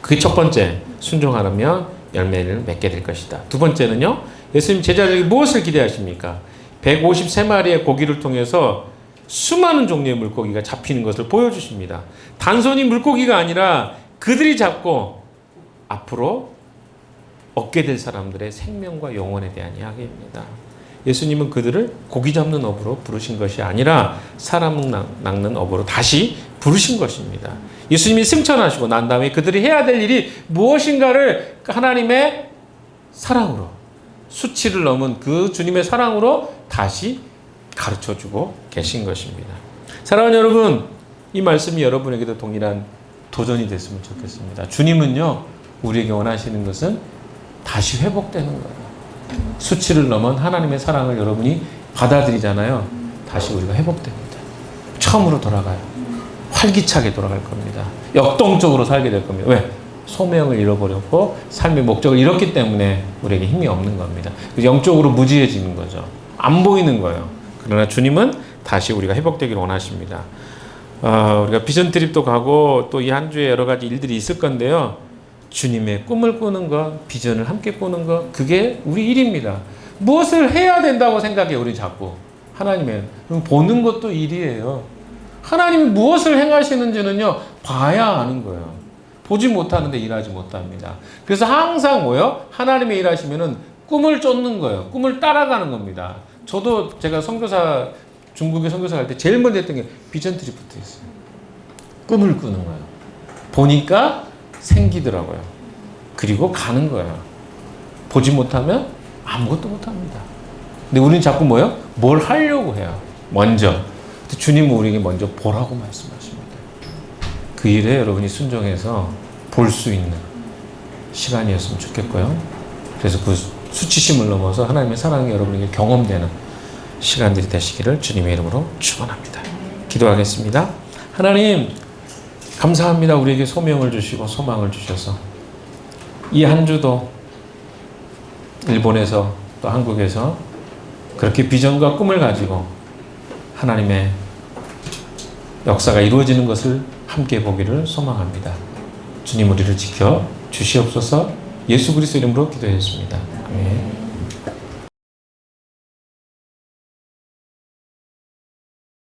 Speaker 1: 그게 첫 번째, 순종하면 열매를 맺게 될 것이다. 두 번째는요, 예수님 제자들이 무엇을 기대하십니까? 153마리의 고기를 통해서 수많은 종류의 물고기가 잡히는 것을 보여주십니다. 단순히 물고기가 아니라 그들이 잡고 앞으로 얻게 될 사람들의 생명과 영혼에 대한 이야기입니다. 예수님은 그들을 고기 잡는 어부로 부르신 것이 아니라 사람 낚는 어부로 다시 부르신 것입니다. 예수님이 승천하시고 난 다음에 그들이 해야 될 일이 무엇인가를 하나님의 사랑으로 수치를 넘은 그 주님의 사랑으로 다시 가르쳐주고 계신 것입니다. 사랑하는 여러분, 이 말씀이 여러분에게도 동일한 도전이 됐으면 좋겠습니다. 주님은요, 우리에게 원하시는 것은 다시 회복되는 거예요. 수치를 넘은 하나님의 사랑을 여러분이 받아들이잖아요. 다시 우리가 회복됩니다. 처음으로 돌아가요. 활기차게 돌아갈 겁니다. 역동적으로 살게 될 겁니다. 왜? 소명을 잃어버렸고 삶의 목적을 잃었기 때문에 우리에게 힘이 없는 겁니다. 영적으로 무지해지는 거죠. 안 보이는 거예요. 그러나 주님은 다시 우리가 회복되기를 원하십니다. 우리가 비전 트립도 가고 또 이 한 주에 여러 가지 일들이 있을 건데요. 주님의 꿈을 꾸는 것, 비전을 함께 꾸는 것, 그게 우리 일입니다. 무엇을 해야 된다고 생각해 우리 자꾸. 하나님의 보는 것도 일이에요. 하나님이 무엇을 행하시는지는요 봐야 아는 거예요. 보지 못하는데 일하지 못합니다. 그래서 항상 뭐요? 하나님의 일하시면은 꿈을 쫓는 거예요. 꿈을 따라가는 겁니다. 저도 제가 선교사 중국에 선교사 갈 때 제일 먼저 했던 게 비전 트립부터 했어요. 꿈을 꾸는 거예요. 보니까 생기더라고요. 그리고 가는 거예요. 보지 못하면 아무것도 못합니다. 근데 우리는 자꾸 뭐예요? 뭘 하려고 해요. 먼저. 주님은 우리에게 먼저 보라고 말씀하십니다. 그 일에 여러분이 순종해서 볼 수 있는 시간이었으면 좋겠고요. 그래서 그 수치심을 넘어서 하나님의 사랑이 여러분에게 경험되는 시간들이 되시기를 주님의 이름으로 축원합니다. 기도하겠습니다. 하나님 감사합니다. 우리에게 소명을 주시고 소망을 주셔서 이 한 주도 일본에서 또 한국에서 그렇게 비전과 꿈을 가지고 하나님의 역사가 이루어지는 것을 함께 보기를 소망합니다. 주님 우리를 지켜 주시옵소서. 예수 그리스도 이름으로 기도했습니다. 아멘.